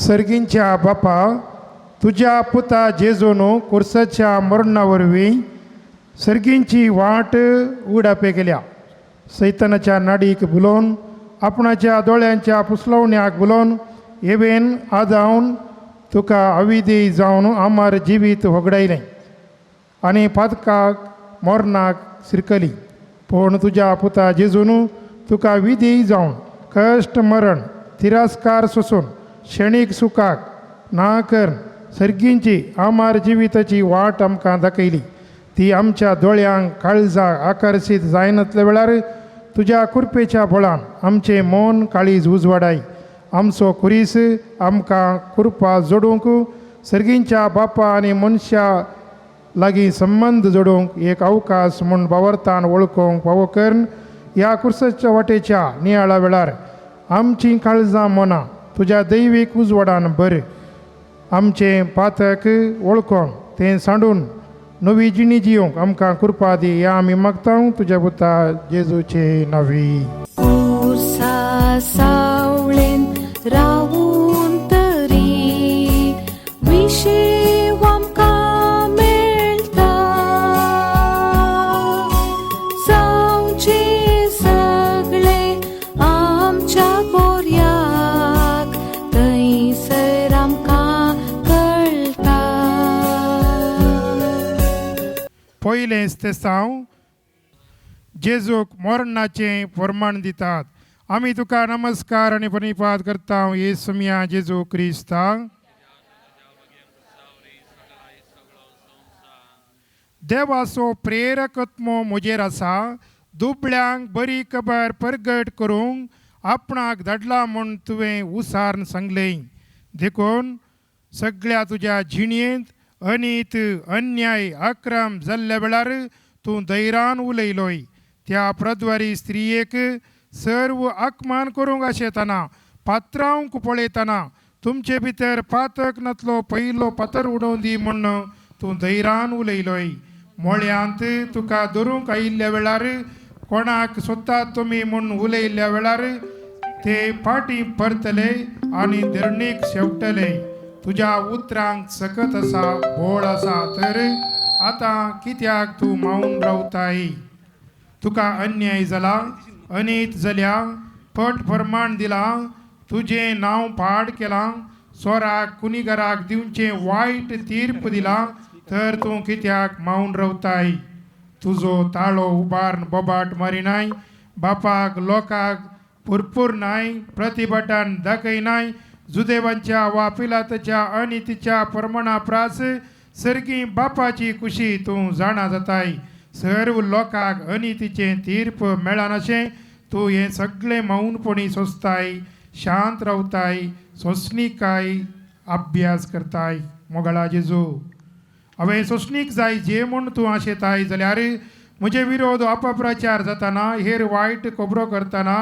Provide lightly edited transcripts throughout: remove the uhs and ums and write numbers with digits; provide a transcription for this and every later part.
सर्गींच्या बापा, तुझ्या पुता जेजून कुर्साच्या मरणावरवीं सर्गींची वाट उगडापे केल्या. सैतानाच्या नाडीक बुलोवन आपणाच्या दोळ्यांच्या पुसलवण्याक बुलोवन येवेन आदावन तुका अविधी जावन आमार जिवीत होगडायलें आनी पातकाक मरणाक सिरकली. पूण तुज्या पुता जेजून तुका विधी जावन कश्ट मरण तिरस्कार सोसून क्षणीक सुखाक ना कर सर्गींची आमार जिविताची वाट आमकां दाखयली. ती आमच्या दोळ्यांक काळजाक आकर्शीत जायनातल्या वेळार तुज्या कुरपेच्या बळान आमचें मन काळीज उजवाडाय. आमचो कुरीस आमकां कुरपा जोडूंक सर्गींच्या बापा आनी मनशा लागीं संबंद जोडूंक एक अवकाश म्हूण वावरतान वळखूंक फावो करून ह्या कुर्साच्या वाटेच्या नियाळा वेळार आमचीं काळजां मनां तुज्या दैवीक उजवाडान भर. आमचें पातक वळखून तें सांडून नवी जिणी जियोंक आमकां कृपा दी. ह्या आमी मागता तुज्या पुता जेजूचे नांवी. सावळेन रावून तरी विशेव आमकां मेळटा. जावचे सगळे आमच्या कोर्याक थंयसर आमकां कळटा. पयलेंच ते साव जेजूक मरणाचें फर्माण दितात. आमी तुका नमस्कार आनी प्रणिपात करता येसुमिया जेजू क्रिस्ता. देवाचो प्रेरकत्मो म्हजेर आसा. दुबळ्यांक बरी खबर परगट करूंक आपणाक धाडला म्हूण तुवें उसारण सांगलें. देखून सगळ्या तुज्या जिणयेंत अनीत अन्याय अक्रम जाल्ल्या वेळार तूं धैर्यान उलयलोय. त्या प्रद्वारी स्त्रियेक सर्व आकमान करूंक आशेतना पात्रांक पळयतना तुमचे भितर पातक नातलो पयलो पातर उडोवन दी म्हूण तूं धैर्यान उलयलोय. मोळ्यांत तुका धरूंक आयिल्ल्या वेळार कोणाक सोदतात तुमी म्हूण उलयल्ल्या वेळार ते फाटीं परतले आनी धरणीक शेवटले. तुज्या उतरांक सकत आसा बोळ आसा तर आतां कित्याक तूं मावून रावताय. तुका अन्याय जाला, अनीत जाल्या, पट फर्माण दिला, तुजें नांव पाड केलां, सोराक कुनिगाराक दिवचें वायट तीर्प दिला तर तूं कित्याक मावून रावताय. तुजो ताळो उबारून बोबाट मारिनाय, बापाक लोकाक पुरपुरनाय, प्रतिभटान दाखयनाय, जुदेवांच्या वा पिलाताच्या अनितीच्या प्रमाणा प्रास सर्गी बापाची कुशी तूं जाणा जाताय. सर्व लोकांक अनितीचें तीर्प मेळनाशें तूं हें सगळें मौनपणी सोंसताय, शांत रावताय, सोंसणीकाय अभ्यास करताय. मोगळा जेजू, हांवें सोंसणीक जाय जे म्हूण तूं आशेताय जाल्यार म्हजे विरोध अपप्रचार जाताना हेर वायट खबरो करतना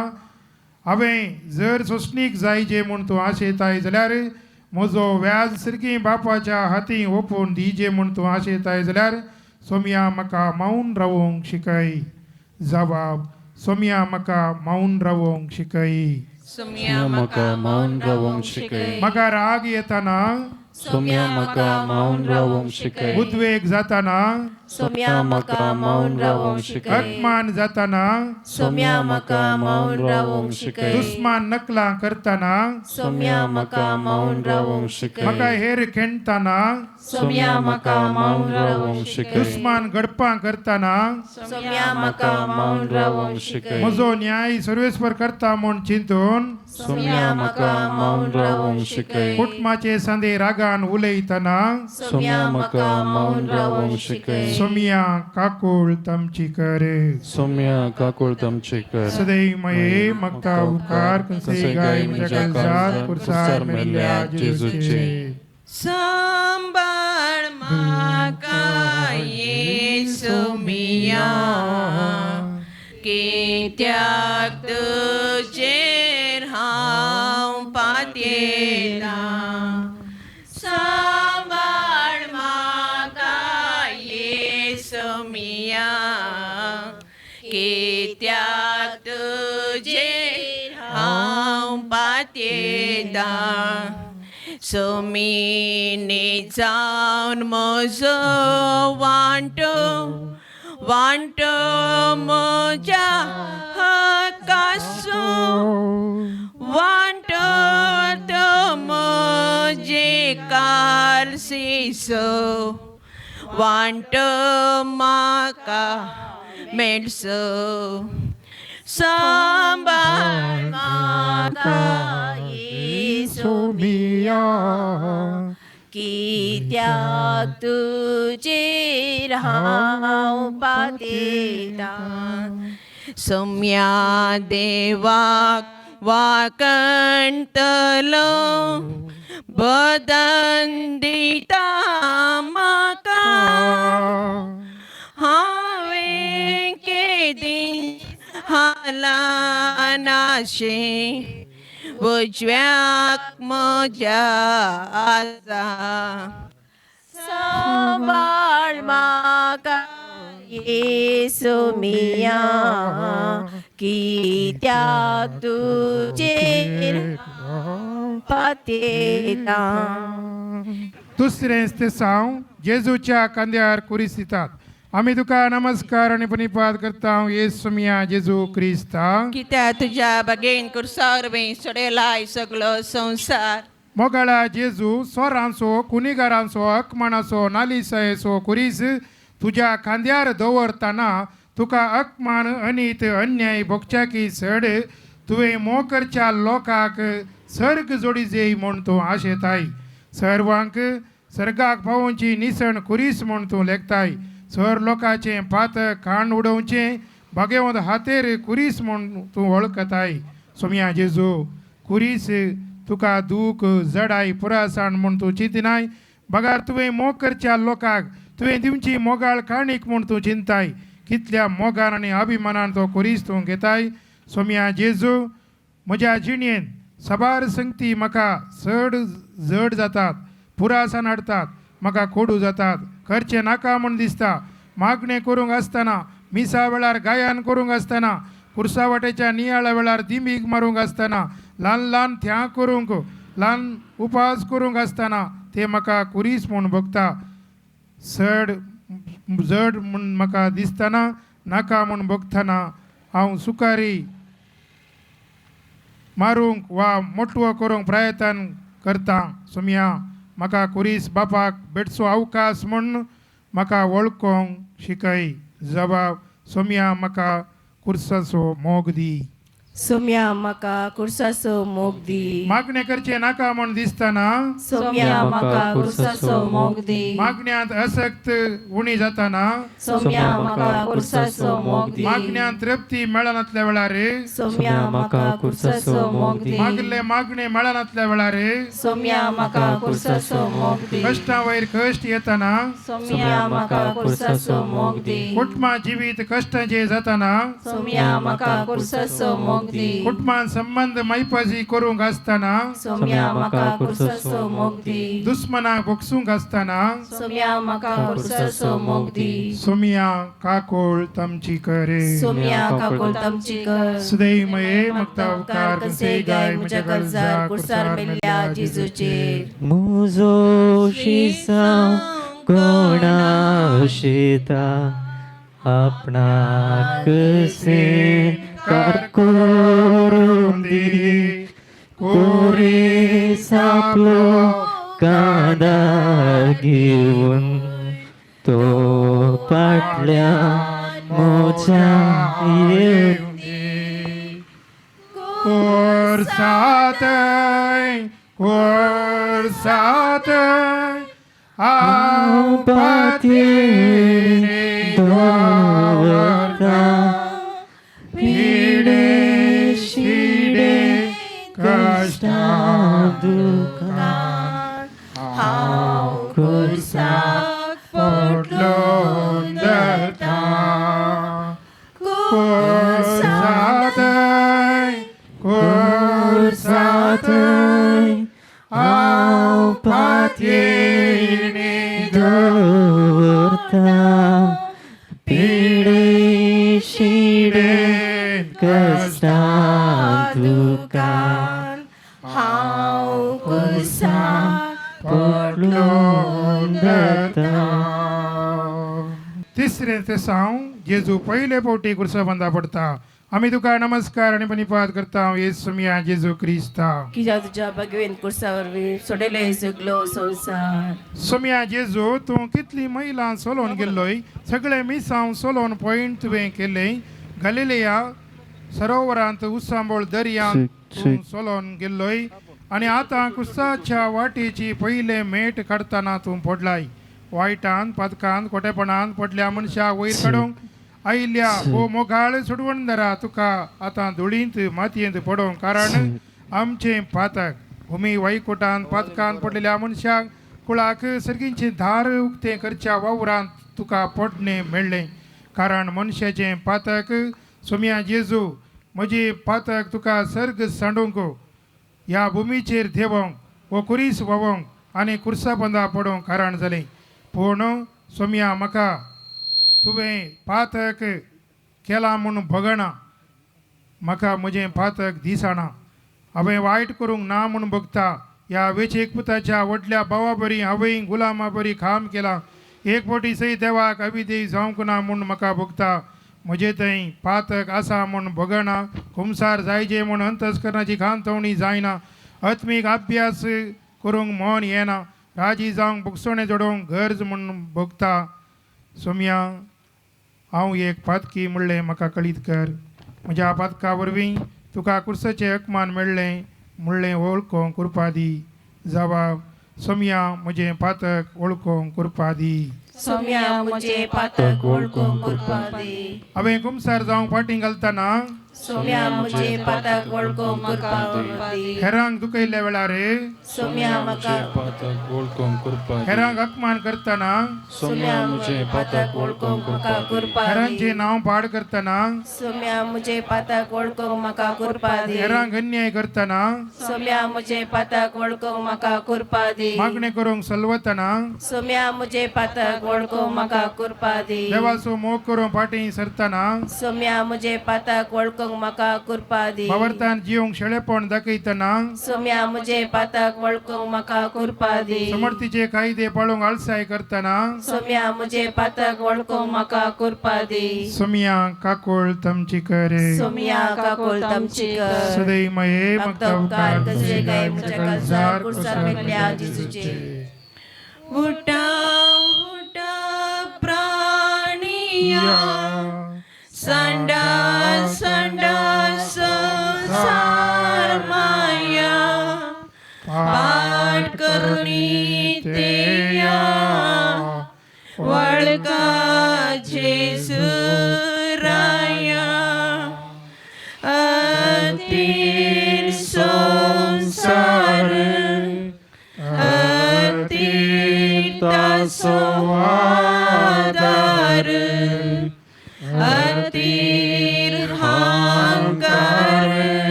हांवें जर सोंसणीक जाय जे म्हूण तूं आशेताय जाल्यार म्हजो व्याज सर्गी बापाच्या हातीं ओपून दिजे म्हूण तूं आशेताय जाल्यार सोम्या म्हाका मावून रावोंक शिकय. जबाब: सोम्या म्हाका मावून रावोंक शिकय. सोम्या म्हाका मावून रावोंक शिकय. म्हाका राग येताना सोम्या म्हाका मावून रावोंक शिकय. उद्वेग जाताना सोम्या म्हाका मावून रावोंक शिकय. अपमान जाताना सोम्या म्हाका मावून रावोंक शिकय. दुस्मान नकलां करताना सोम्या म्हाका मावून रावोंक शिकय. म्हाका हेर खेणटाना सोम्या म्हाका मावून रावोंक शिकय. दुस्मान गडपां करताना सोम्या म्हाका मावून रावोंक शिकय. म्हजो न्याय सर्वेस्पर करता म्हूण चिंतून सोम्या म्हाका मावून रावोंक शिकय. कुटुंबाचे सांदे रागान उलयतना सोम्या म्हाका मावून रावोंक शिकय. सोम्या काकूळ तामची कर. सोम्या काकूळ तामची कर. सदैव मये मागता उपकार कसे गाय म्हज्या काळजात कुर्सार मेल्ल्या जेजूचे. सांबाळ म्हाका येसुमिया, कित्याक तुजेर हांव पातयेला. सांबाळ म्हाका येसुमिया, कित्याक तुजेर हांव पातयेला. सोमीने जावन म्हजो वांटो म्हज्या हक्काचो वांटो तो म्हजे कालसीचो वांटो म्हाका मेळसो सांबाळ म्हाका येसू मिया कित्याक तुजेर हांव पातयता सोम्या देवाक वाकणटलो बदन दिता म्हाका हांवें केदी हालानाशें उजव्याक म्हज्या आसा सांबाळ म्हाका येसू मिया कित्याक तुजेर पातयता दुसरें ते सांग जेजूच्या खांद्यार कुरीस दितात आमी तुका नमस्कार आनी प्रणिपात करता येसू मिया जेजू क्रिस्ता कित्याक तुज्या बागेन कुर्सावरवीं सोडयलाय सगळो संवसार मोगाळा जेजू स्वरांचो कुणीगारांचो अकमानाचो नालिसायेचो कुरीस तुज्या खांद्यार दवरतना तुका अकमान अनित अन्याय भोगच्याकी सड तुवें मोकरच्या लोकांक सर्ग जोडिजे म्हूण तूं आशेताय सर्वांक सर्गाक पावोवची निसण कुरीस म्हूण तूं लेखताय सर लोकांचें पातक खाण उडोवचें बागेवंत हातेर कुरीस म्हूण तूं वळखताय सोम्या जेजू कुरीस तुका दूख जडाय पुरासाण म्हूण तूं चिंतनाय बगार तुवें मोकरच्या लोकांक तुवें दिवची मोगाळ काणीक म्हूण तूं चिंताय कितल्या मोगान आनी अभिमानान तो कुरीस तूं घेताय सोम्या जेजू म्हज्या जिणेंत सबार संगती म्हाका चड जड जातात पुरासाण हाडतात म्हाका कोडू जातात करचें नाका म्हूण दिसता मागणें करूंक आसतना मिसा वेळार गायन करूंक आसतना कुर्सावट्याच्या नियाळ्या वेळार दिमीक मारूंक आसतना ल्हान ल्हान थ्यां करूंक ल्हान उपास करूंक आसतना ते म्हाका कुरीस म्हूण भोगता जड म्हूण म्हाका दिसतना नाका म्हूण भोगतना हांव सुखारी मारूंक वा मोटवो करूंक प्रयत्न करता सोम्या म्हाका कुरीस बापाक बेडचो अवकाश म्हूण म्हाका वळखोंक शिकय जबाब सोम्या म्हाका कुर्साचो मोग दी सोम्या म्हाका कुर्साचो मोग दी मागणें करचें नाका म्हूण दिसतना सोम्या म्हाका कुर्साचो मोग दी मागण्यांत आसक्त उणी जाताना सोम्या म्हाका कुर्साचो मोग दी मागण्यांत तृप्ती मेळनातल्या वेळार सोम्या म्हाका कुर्साचो मोग दी मागले मागणें मेळनातल्या वेळार सोम्या म्हाका कुर्साचो मोग दी कश्टां वयर कश्ट येताना सोम्या म्हाका कुर्साचो मोग दी कुटुंबा जिवीत कश्टांचे जाताना सोम्या म्हाका कुर्साचो मोग दी कुटुंबान संबंध मैपाजी करूंक आसतना सोम्या म्हाका कुर्साचो मोग दी दुस्मनाक भोगसूंक आसतना सोम्या म्हाका कुर्साचो मोग दी सोम्या काकोळ तमची करे सोम्या काकोल तमची कर सदैव मये मक्ता उपकार कसे गाय म्हज्या कर्जार कुर्सार मेल्ल्या जेजूचेर मुजो शिसा कोणा शिता आपणाक से करून दी कोरी सापलो कांदा घेऊन तो पाटल्या मोच्या येऊन कोर्सातय हांव पातयेन दवरता पिडे शिडे कश्टां दुखां हांव कुर्साक पोटलोन धरता कोर्सातय हांव पातयेन दवरता पिडे शिडे कश्टां दुखां हांव कुर्साक पोटलून दता तिसरे ते सांग जेजू पहिले पोटी कुर्सा बंदा पडता आम्ही तुका नमस्कार आणि पनिपात करता येसू मिया जेजू क्रिस्ता कित्याक तुज्या भगवेन कुर्सा वरवीं सोडले सगलो संवसार सोम्या जेजू तू कितली महिला सोलोन गेल्लोय सगळे मिसांव सोलोन पॉइंट तुवें केले गलिलेया सरोवरांत उसांबोळ दर्यांत तूं सोलोन गेल्लोय आणि आता कुस्साच्या वाटेची पहिले मेट काडतना तूं पडलाय वायटान पदकांत खोटेपणान पडल्या मनशाक वयर काडूंक आयिल्ल्या हो मोगाळ सोडवण दरा तुका आतां धुळींत मातयेंत पडोवंक कारण आमचें पातक भुमी वायकोटान पातकान पडलेल्या मनशाक कुळाक सर्गींचें धार उक्तें करच्या वावरांत तुका पडणें मेळ्ळें कारण मनशाचें पातक सोम्या जेजू म्हजें पातक तुका सर्ग सांडूंक ह्या भुमीचेर देवोंक वो कुरीस व्हावोंक आनी कुर्सा बंदा पडोवंक कारण जालें पूण सोम्या म्हाका तुवें पातक केला म्हूण भगना म्हाका म्हजें पातक दिसना हांवें वायट करूंक ना म्हूण बगता ह्या वेचेक पुताच्या व्हडल्या भावा बरी हांवें गुलामा बरी काम केला एक फावटी सई देवाक अभिदेय जावंक ना म्हूण म्हाका बगता म्हजे थंय पातक आसा म्हूण भगना खुमसार जायजे म्हूण अंतस्करणाची खांतवणी जायना आत्मीक अभ्यास करूंक मन येना राजी जावंक बुकसोणें जोडोवंक गरज म्हूण बगता सोम्या हांव एक पातकी म्हणलें म्हाका कळीत कर म्हज्या पातका वरवीं तुका कुर्साचें अकमान मेळ्ळें म्हणलें वळखोंक कृपा दी जबाब सोम्या म्हजें पातक वळखोंक कृपा दी सोम्या म्हजें पातक वळखूंक कृपा दी हांवें कुमसार जावंक फाटीं घालतना सोम्या म्हजें पातक वळखूंक कृपा दी हेरांक दुखयल्ल्या वेळार सोम्या म्हाका पातक वळखोंक कृपा दी. हेरांक अकमान करतना सोम्या म्हजें पातक वळखूंक म्हाका कृपा दी हेरांचें नांव पाड करतना सोम्या म्हजें पातक वळखूंक म्हाका कृपा दी हेरांक अन्याय करतना सोम्या म्हजें पातक वळखूंक म्हाका कृपा दी मागणें करूंक सलवतना सोम्या म्हजें पातक वळखूंक म्हाका कृपा दी देवाचो मोग करून फाटीं सरतना सोम्या म्हजें पातक वळखूंक म्हाका कृपा दी वावरतान जिवंक शेळेपण दाखयतना सोम्या म्हजें पातक वळखूंक म्हाका कृपा दी समर्थीचे कायदे पाळूंक आळसाय करतना सोम्या म्हजें पातक वळखूंक म्हाका कृपा दी सोम्या काकोळ तमची करे सोम्या काकोल तमची कर सदैव मये भक्त उपकार कसे काय म्हज्या काळजार कुर्सार मेल्ल्या जेजूचे उठा उठा प्राणिया संडा संडा संसार माया पाठ करुणी तेया वळका जेजू राया अतीर संसार अतीर तासो आधार अतीर हांकार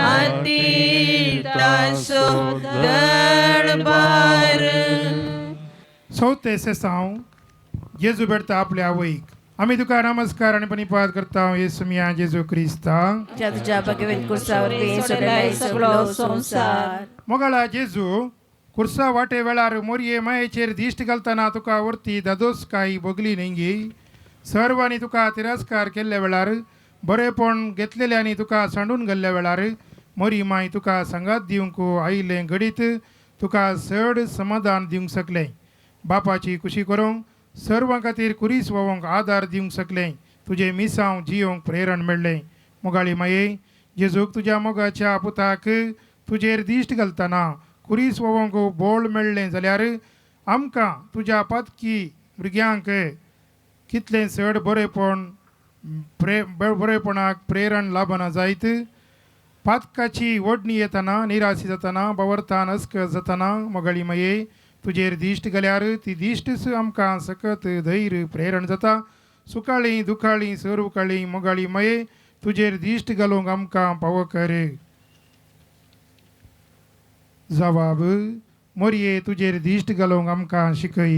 अतीर तासो दळबार सौते सेसांव जेजू बेडता आपल्या आवयक आमी तुका नमस्कार आनी पनिपात करता येसू मिया जेजू क्रिस्ता तुझ्या भगवेन कुर्सावर सोडलाय सगळो संसार मोगाळा जेजू कुर्सा वाटे वेळार मोरये मायेचेर दिश्ट घालतना तुका वरती दादोसकाय बगली नेंगी सर्वांनी तुका तिरस्कार केल्ल्या वेळार बरेपण घेतलेल्यांनी तुका सांडून घाल्ल्या वेळार मोरी माय तुका संगात दिवंक आयिल्लें घडीत तुका चड समाधान दिवंक शकलें बापाची खुशी करूंक सर्वां खातीर कुरीस व्हावंक आदार दिवंक शकलें तुजें मिसांव जियोंक प्रेरण मेळ्ळें मोगाळी माये जेजूक तुज्या मोगाच्या पुताक तुजेर दिश्ट घालतना कुरीस व्हावंक बोळ मेळ्ळें जाल्यार आमकां तुज्या पातकी भुरग्यांक कितलें चड बरेपण बरेपणाक प्रेरण लाभना जायत पातकाची ओडणी येतना निराशी जातना बावरतान अस्क जातना मोगाळी माये तुजेर दिश्ट घाल्यार ती दिश्टच आमकां सकत धैर्य प्रेरण जाता सुकाळीं दुखाळीं सर्वकाळीं मोगाळी माये तुजेर दिश्ट घालूंक आमकां फावो कर जबाब मोरये तुजेर दिश्ट घालूंक आमकां शिकय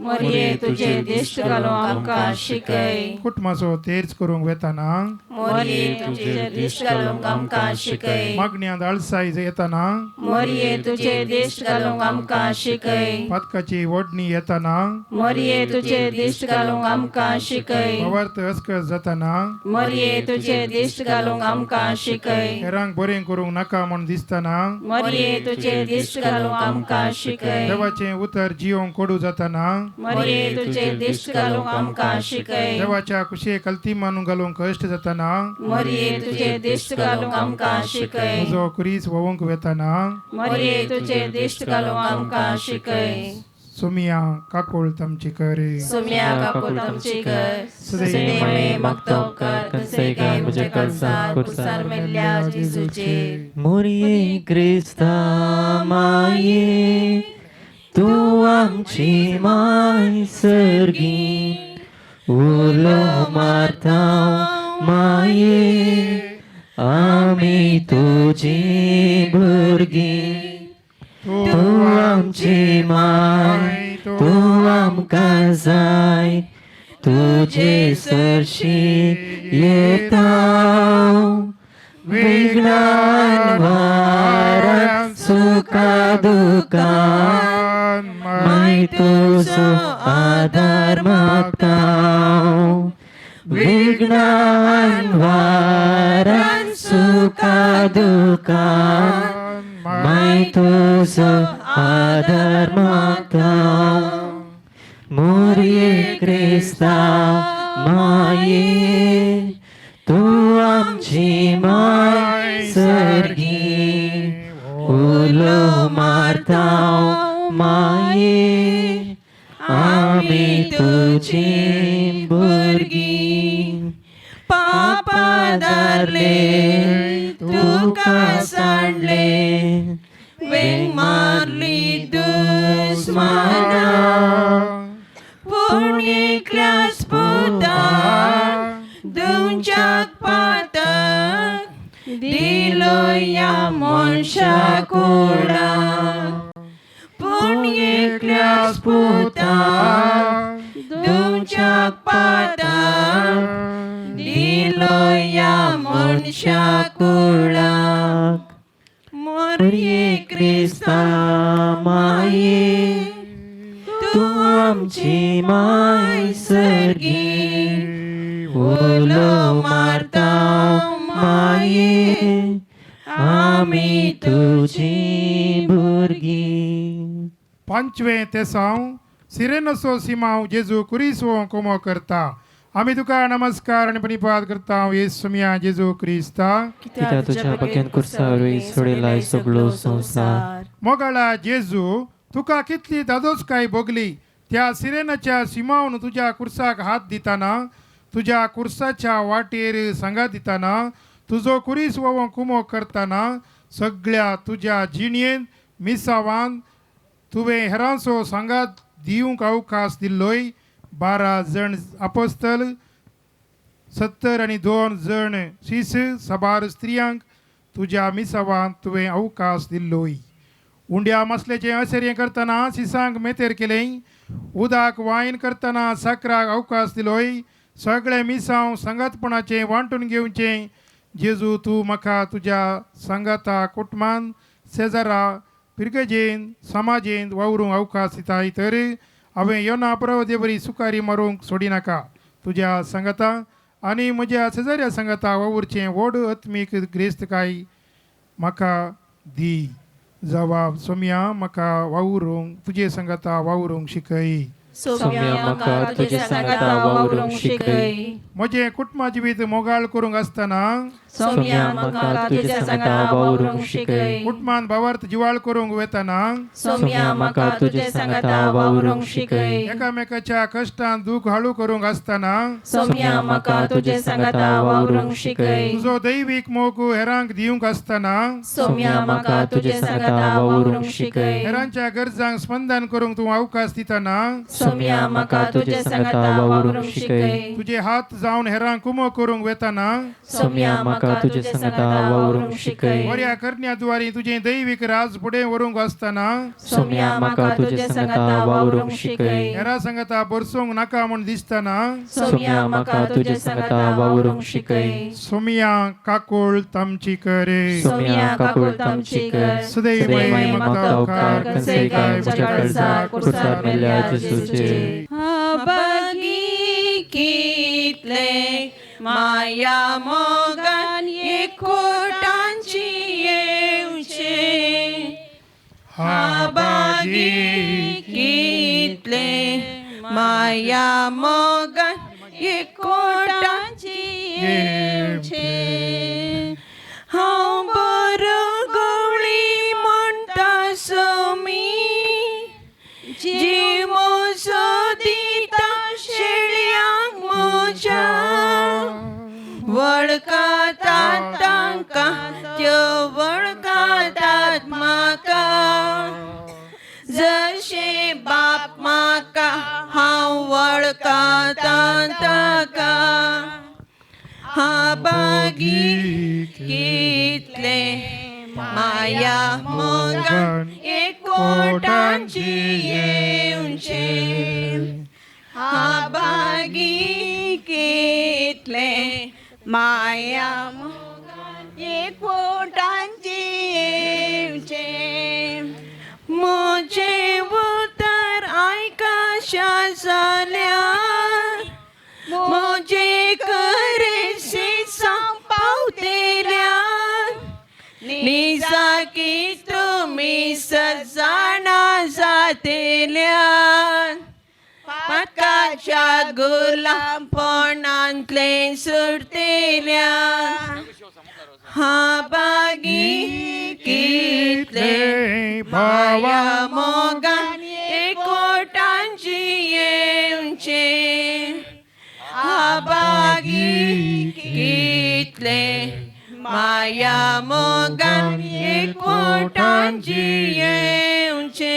मोरये तुझे दिश्ट घालूंक आमकां शिकय कुटुंबाचो तेर्च करूंक वेताना मोरये तुझे दिश्ट घालूंक आमकां शिकय मागण्यांत आळसाय येताना मोरये तुझे दिश्ट घालूंक आमकां शिकय पदकाची ओडणी येताना मोरये तुझे दिश्ट घालूंक आमकां शिकय अवर्थ अस्कस जाताना मोरये तुझे दिश्ट घालूंक आमकां शिकय हेरांक बरें करूंक नाका म्हूण दिसताना मोरये तुझे दिश्ट घालूंक आमकां शिकय देवाचें उतर जिवंक कोडू जाताना मोरये तुझे दिश्ट घालूंक आमकां शिकय देवाच्या कुशे कल्ती मानून घालूंक कश्ट जाताना मोरये तुझे दिश्ट घालूंक आमकां शिकय तुजो कुरीस वोवंक वेताना मोरये तुझे दिश्ट घालूंक आमकां शिकय सुमिया काकोळ तमची करे सुम्या काकूल तमची कर सदैव मागतो कर तसे काय म्हजे कळसार कुसार मेल्ल्या जेजूचे मोरये क्रिस्ता माये तूं आमची माय सर्गी उलो मारता माये आमी तुजी भुरगीं तूं आमची माय तूं आमकां जाय तुजे सरशी येता विघ्नान वारान सुखा दुखान माय तुजो आदार मागता विघ्नान वारान सुखा दुखान माय तुजो आदार मागता मोरये क्रिस्ता माये तूं आमची माय सर्गी उलो मारता माये आमी तुजी भुरगीं पापा दारले तुका सांडले वेंग मारली दुस्माना पूण एकल्याच पुता दुंच्याक पातक दिलो या मनशा कुडा पूण एकल्याच पुता दुंच्याक पातक दिलो या मनशा कुडाक मोरये क्रिस्ता माये तूं आमची माय सर्गी उलो मारता माये आमी तुजी भुरगीं पांचवें तेसांव सिरेनसो सिमांव जेजू कुरिसो कोमो करता आमी तुका नमस्कार आनी प्रणिपात करता येसुमिया जेजू क्रिस्ता कित्याक तुज्या बग्यान कुर्सावरी सोडिलाय सगळो संवसार मोगाळा जेजू तुका कितली दादोसकाय भोगली त्या सिरेनाच्या सिमावन तुज्या कुर्साक हात दिताना तुज्या कुर्साच्या वाटेर सांगात दिताना तुजो कुरीस वोवंक कुमो करताना सगळ्या तुज्या जिणयेन मिसावान तुवें हेरांचो सांगात दिवंक अवकाश दिल्लोय 12 जण अपोस्तल 70 आनी 2 जण शिस सबार स्त्रियांक तुज्या मिसावान तुवें अवकाश दिल्लोय उंड्या मसल्याचें अशें करतना शिसांक मेतेर केलें उदक वायन करतना साकराक अवकाश दिलोय सगळे मिसांव संगतपणाचें वांटून घेवचें जेजू तूं म्हाका तुज्या संगता कुटुंबान शेजारा पिरगेजेन समाजेन वावरूंक अवकाश दिताय तर हांवें योना परवदे बरी सुखारी मारूंक सोडिनाका तुज्या संगता आनी म्हज्या शेजाऱ्या संगता वावुरचें व्हड आत्मीक ग्रेस्तकाय म्हाका दी जबाब सोम्या म्हाका वावरूंक तुजे संगता वावरूंक शिकय सोम्या म्हाका तुजे सांगता वावरूंक शिकय म्हजें कुटुंबा जिवीत मोगाळ करूंक आसतना सोम्या म्हाका तुजे सांगता वावरूंक शिकय कुटुंबान भावार्थ जिवाळ करूंक वेताना सोम्या म्हाका तुजे सांगता वावरूंक शिकय एकामेकाच्या कश्टान दूख हाळू करूंक आसतना सोम्या म्हाका तुजे सांगता वावरूंक शिकय तुजो दैवीक मोग हेरांक दिवंक आसतना सोम्या म्हाका तुजे सांगता वावरूंक शिकय हेरांच्या गरजांक स्पंदन करूंक तूं अवकाश दिताना सोम्या म्हाका तुजे सांगता वावरूंक शिकय तुजे हात जावन हेरांक कुमो करूंक वेताना सोम्या म्हाका म्हाका तुजे संगता वावरूंक शिकय बऱ्या करण्याद्वारे तुझे दैविक राज पुढे वरूंक असताना सोम्या म्हाका तुजे संगता वावरूंक शिकय हेरा संगता बरसूंक नाका म्हूण दिसताना सोम्या म्हाका तुजे संगता वावरूंक शिकय सोमिया काकोळ तामची करे सोम्या काकूळ तामची कर सदैव सदैव म्हाका उपकार कसे काय म्हज्या काळजाक कुर्सार मेल्ल्या जेजूचे बगी कितले माया मोगान एकवटांची येवचे हा बागी कितले माया मोगान एकवटांची येवचे हांव बरो गवळी म्हणटा सोमी जीव म्हजो दिता शेळ्यांक म्हज्या वळखातात तांकां त्यो वळखातात म्हाका जशे बाप म्हाका हांव वळखातां ताका हा बागी कितले माया मोगान एकवटांची येवचे हा बागी कितले माया मोगान एकवटांची येवचे म्हजे उतर आयकाशा जाल्यार म्हजे करेसी पावतेल्यार निजाकी तुमी सजाणा जातेल्यान पाकाच्या गुलामपणांतले सुटतेल्यान हा बागी कितले भाया मोगान एकवटांची येवचे हा बागी कितले माया मोगान एकवटांची येवचे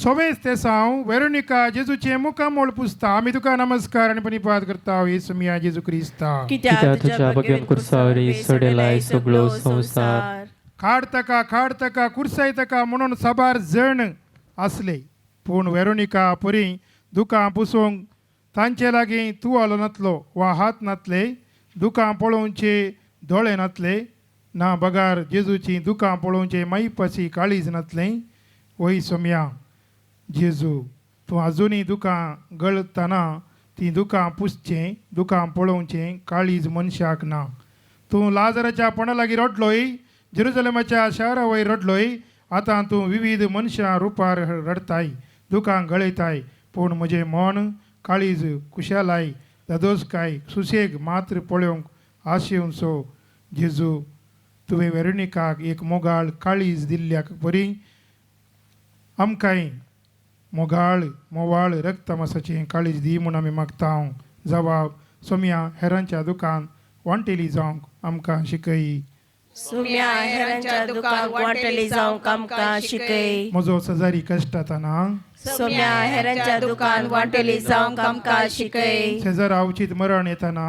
सोबेज ते साव वेरोनिका जेजूचे मुखामोळ पुसता आम्ही तुका नमस्कार आणि परिपाद करता येसू मिया जेजू क्रिस्ता कित्याक तुज्या बगेन कुर्सावरी सोडेलाय सगळो संसार खाड तका कुर्साय तका म्हणून साबार जण असले पूण वेरोनिका परी दुकां पुसूंक तांचे लागीं तूं आलो नातलो वा हात नातले दुकां पळोवचे दोळे नातले ना बगार जेजूची दुकां पळोवचे माईपाची काळीज नातले वय सोम्या जेजू तूं आजुनी दुकां गळतना ती दुकां पुसचें दुकां पळोवचें काळीज मनशाक ना तूं लाजराच्या पोंडा लागीं रडलोय जेरुसलेमाच्या शारा वयर रडलोय आतां तूं विविध मनशां रुपार रडताय दुकां गळयताय पूण म्हजें मन काळीज कुशालाय धदोसकाय सुसेग मात्र पळोवंक आशेवचो जेजू तुवें वेरोनिकाक एक मोगाळ काळीज दिल्ल्याक बरी आमकांय मोवाळ रक्तमासाचें काळीज दी म्हूण आमी मागता जबाब सोम्या हेरांच्या दुकान वांटेली जावंक आमकां शिकय सोम्या हेरांच्या दुकान वांटेली जावंक आमकां शिकय म्हजो सजारी कश्टातना सोम्या हेरांच्या दुकान वांटेली जावंक आमकां शिकय शेजारा उचित मरण येताना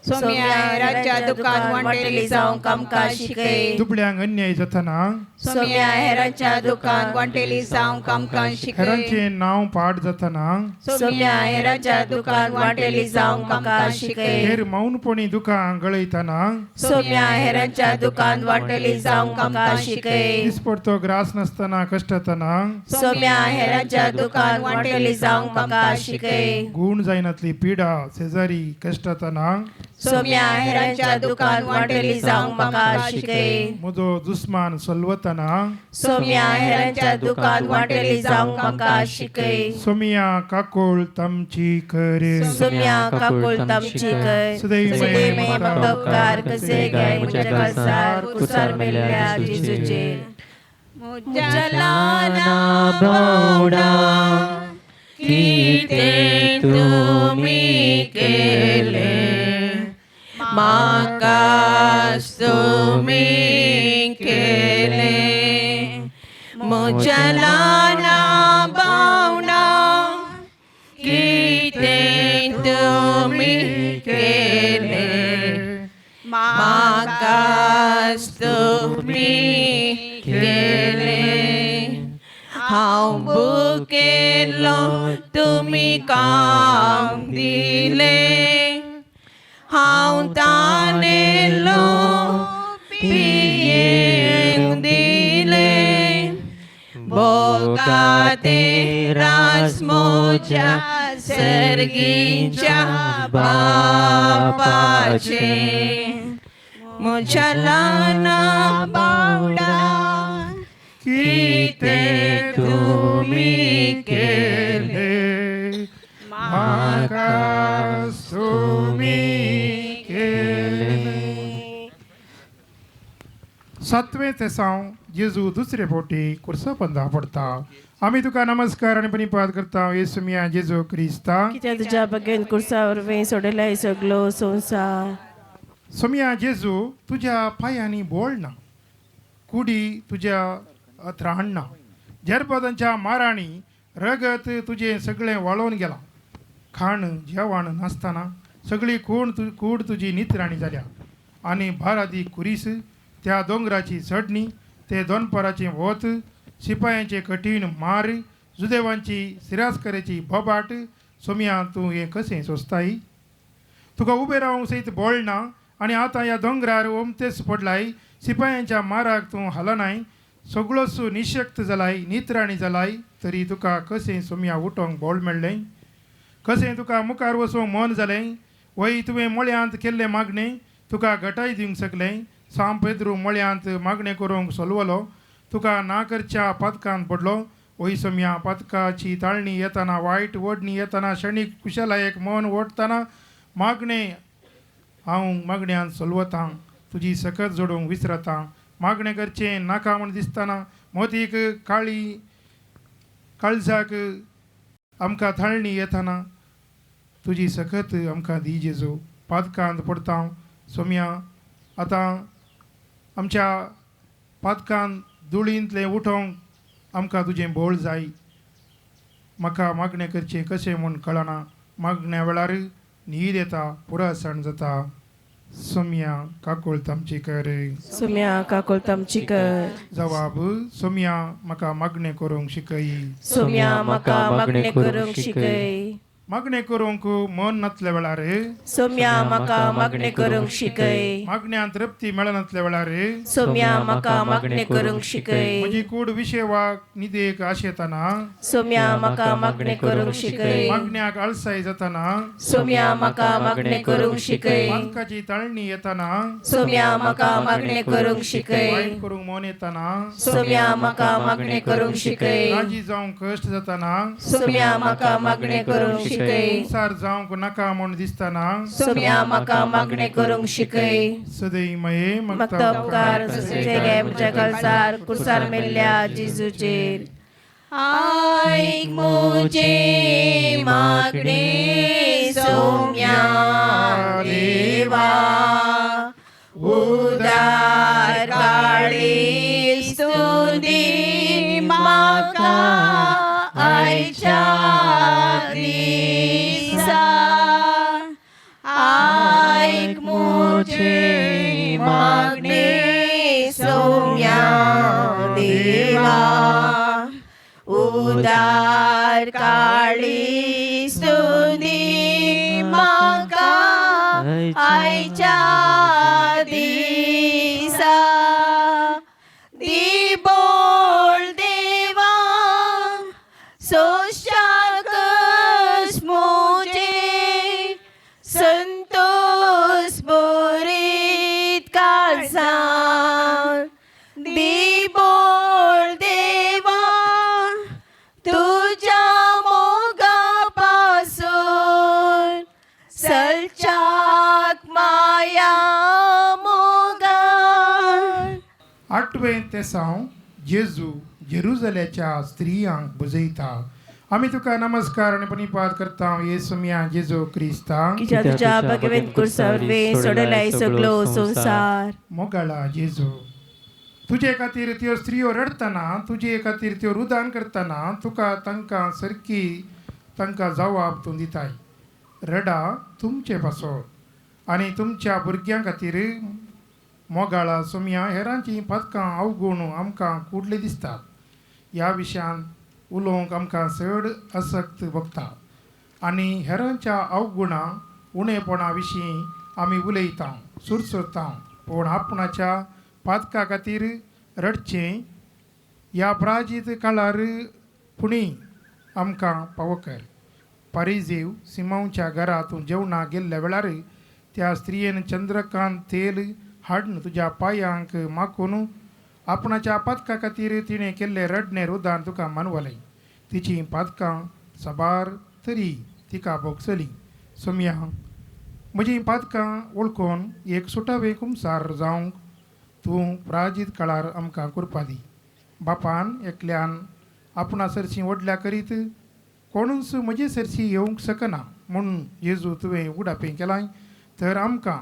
सोम्या हेरांच्या दुकान वांटेली जावंक आमकां शिकय दुबळ्यांक अन्याय जाताना सोम्या हेरांच्या दुकान वांटेली जावंक आमकां शिकय हेरांचें नांव पाड जाताना सोम्या हेरांच्या दुकान वांटेली जावंक आमकां शिकय हेर मौनपणी दुकां गळयताना सोम्या हेरांच्या दुकान वांटेली जावंक आमकां शिकय दिसपडतो ग्रास नासतना कश्टातना सोम्या हेरांच्या दुकान वांटेली जावंक आमकां शिकय गूण जायनातली पिडा शेजारी कश्टातना सोम्या हेरांच्या दुकान वांटेली जावंक म्हाका शिकय म्हजो दुस्मान सलवतना सोम्या हेरांच्या दुकान वांटेली जावंक म्हाका शिकय सोमिया काकोळ तामची करे सोम्या काकोळ तामची कर सदैव म्हाका उपकार कसे गाय म्हज्या काळजार कुसार मेल्ल्या जेजूचेर म्हज्या ल्हाना भावडा कितें तुमी केलें म्हाका तुमी केलें म्हज्या ल्हाना भावना कितें तुमी केलें तुम्ही केले हांव भुकेलो तुम्ही काम दिले हांव तानेलो पियेंक दिले बोगाते रास मोच्या सर्गीच्या बापाचे म्हज्या ल्हाना बावडा कितें तुमी केले म्हाका तुमी केले. 7वें तेसांव जेजू दुसरे फावटी कुर्सा पंदा पडता. आमी तुका नमस्कार आनी परिपाद करता येसुमिया जेजू क्रिस्ता. कित्याक तुज्या बगेन कुर्सा वरवीं सोडलाय सगलो संवसार. सोमिया जेजू तुज्या पांयांनी बोळ ना, कुडी तुज्या अथराण ना, जेरपदांच्या मारांनी रगत तुजें सगळें वाळोवन गेलां. खाण जेवण नासतना सगळी कूड तुजी नितराणी जाल्या आनी भारादी कुरीस त्या दोंगराची चडणी ते दोनपराचें वत शिपायांचे कठीण मार जुदेवांची सिरासकरेची बोबाट. सोमिया तूं हें कशें सोंसताय? तुका उबें रावंक सयत बोळ ना आनी आतां ह्या दोंगरार ओमतेस पडलाय. शिपायांच्या माराक तूं हलनाय, सगळोच निशक्त जालाय, नितराणी जालाय, तरी तुका कशें सोमिया उठोंक बोळ मेळ्ळें? कशें तुका मुखार वचोंक मन जालें? वय तुवें मळ्यांत केल्लें मागणें तुका घटाय दिवंक शकलें. सांब पेद्रू मळ्यांत मागणें करूंक सोलवलो, तुका ना करच्या पातकांत पडलो. वय सोमिया पातकाची ताळणी येताना, वायट ओडणी येताना, क्षणीक कुशलायेक मन ओडटाना मागणें हांव मागण्यांत सोलवतां, तुजी सकत जोडूंक विसरतां. मागणें करचें नाका म्हूण दिसतना मोतीक काळजाक आमकां थाळणी येताना तुजी सकत आमकां दी जेजू. पातकांत पडता सोमिया, आतां आमच्या पातकांत धुळींतलें उठोंक आमकां तुजें बोळ जाय. म्हाका मागणें करचें कशें म्हूण कळना. मागण्या वेळार न्हीद येता, पुरासण जाता. सोमिया काकोळ तामची कर. सोम्या काकोल तामची कर. जवाब सोमिया म्हाका मागणें करूंक शिकय. सोम्या म्हाका मागणें करूंक शिकय. मागणें करूंक मन नासल्या वेळार, सोम्या म्हाका मागणें करूंक शिकय. मागण्यांत तृप्ती मेळनासल्या वेळार, सोम्या म्हाका मागणें करूंक शिकय. म्हजी कूड विशेवाक न्हिदेक आशेतना, सोम्या म्हाका मागणें करूंक शिकय. मागण्याक आळसाय जाताना, सोम्या म्हाका मागणें करूंक शिकय. पातकाची ताळणी येताना, सोम्या म्हाका मागणें करूंक शिकय. वायट करूंक मन येताना, सोम्या म्हाका मागणें करूंक शिकय. राजी जावंक कश्ट जाताना, सोम्या म्हाका मागणें करूंक शिकय. संसार जावंक नाका म्हूण दिसताना, सोम्या म्हाका मागणें करूंक शिकय. सदैमये मागता उपकार जशे म्हज्या कळसार कुर्सार मेल्ल्या जेजूचेर. आयक म्हजे मागणे सोम्या देवा, उदार काळी स्तुती म्हाका आयच्या दिसा. आयक म्हजे मागणे सोम्या देवा, उदार काळी स्तुती म्हाका आयच्या दिसा. दी बोळ देवा सोशाकस मोजे, संतोष बोरीत काळजां. दी बोळ देवा तुझ्या मोगा पासून, सलचाक माया मोगान. 8वें तेसांव जेजू जेरुजलेच्या स्त्रियांक बुजयता. आमी तुका नमस्कार आनी परिपाद करता येसुमिया जेजू क्रिस्ता. कित्याक तुज्या भगवेन कुर्सा वरवीं सोडलाय सगलो संवसार. मोगाळा जेजू, तुजे खातीर त्यो स्त्रियो रडतना, तुजे खातीर त्यो रुदान करतना तुका तांकां सारकी तांकां जवाब तूं दिताय. रडा तुमचे पासो आनी तुमच्या भुरग्यां खातीर मोगाळा सोम्या हेरांची पदकां अवगूण आमकां कुडले दिसतात. ह्या विशयान उलोवंक आमकां चड आसक्त भोगता आनी हेरांच्या अवगुणां उणेपणा विशीं आमी उलयता सुरसोता, पूण आपणाच्या पादका खातीर रडचें ह्या प्राजीत काळार पुणी आमकां पावकर. पारिजेव सिमांच्या घरांत जेवणाक गेल्ल्या वेळार त्या स्त्रियेन चंद्रकांत तेल हाडून तुज्या पांयांक माखून आपणाच्या पादका खातीर तिणें केल्लें रडणें रुदान तुका मानवलें. तिचीं पादकां साबार तरी तिका भोगसलीं. सोम्या, म्हजीं पादकां वळखून एक सुटावे कुमसार जावंक तूं प्राजीत काळार आमकां करपा दी. बापान एकल्यान आपणा सरशीं व्हडल्या करीत कोणूच म्हजे सरशीं येवंक शकना म्हूण जेजू तुवें उडापें केलां, तर आमकां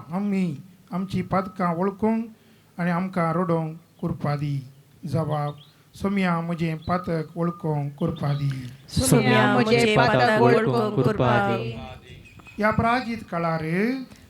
आमची पादकां वळखूंक आनी आमकां रडोवंक करपा दी. जबाब: सोम्या, म्हजें पातक वळखूंक करपा दी. सोम्या म्हजे पातक वळखूंक करपा दी. ह्या प्राजीत काळार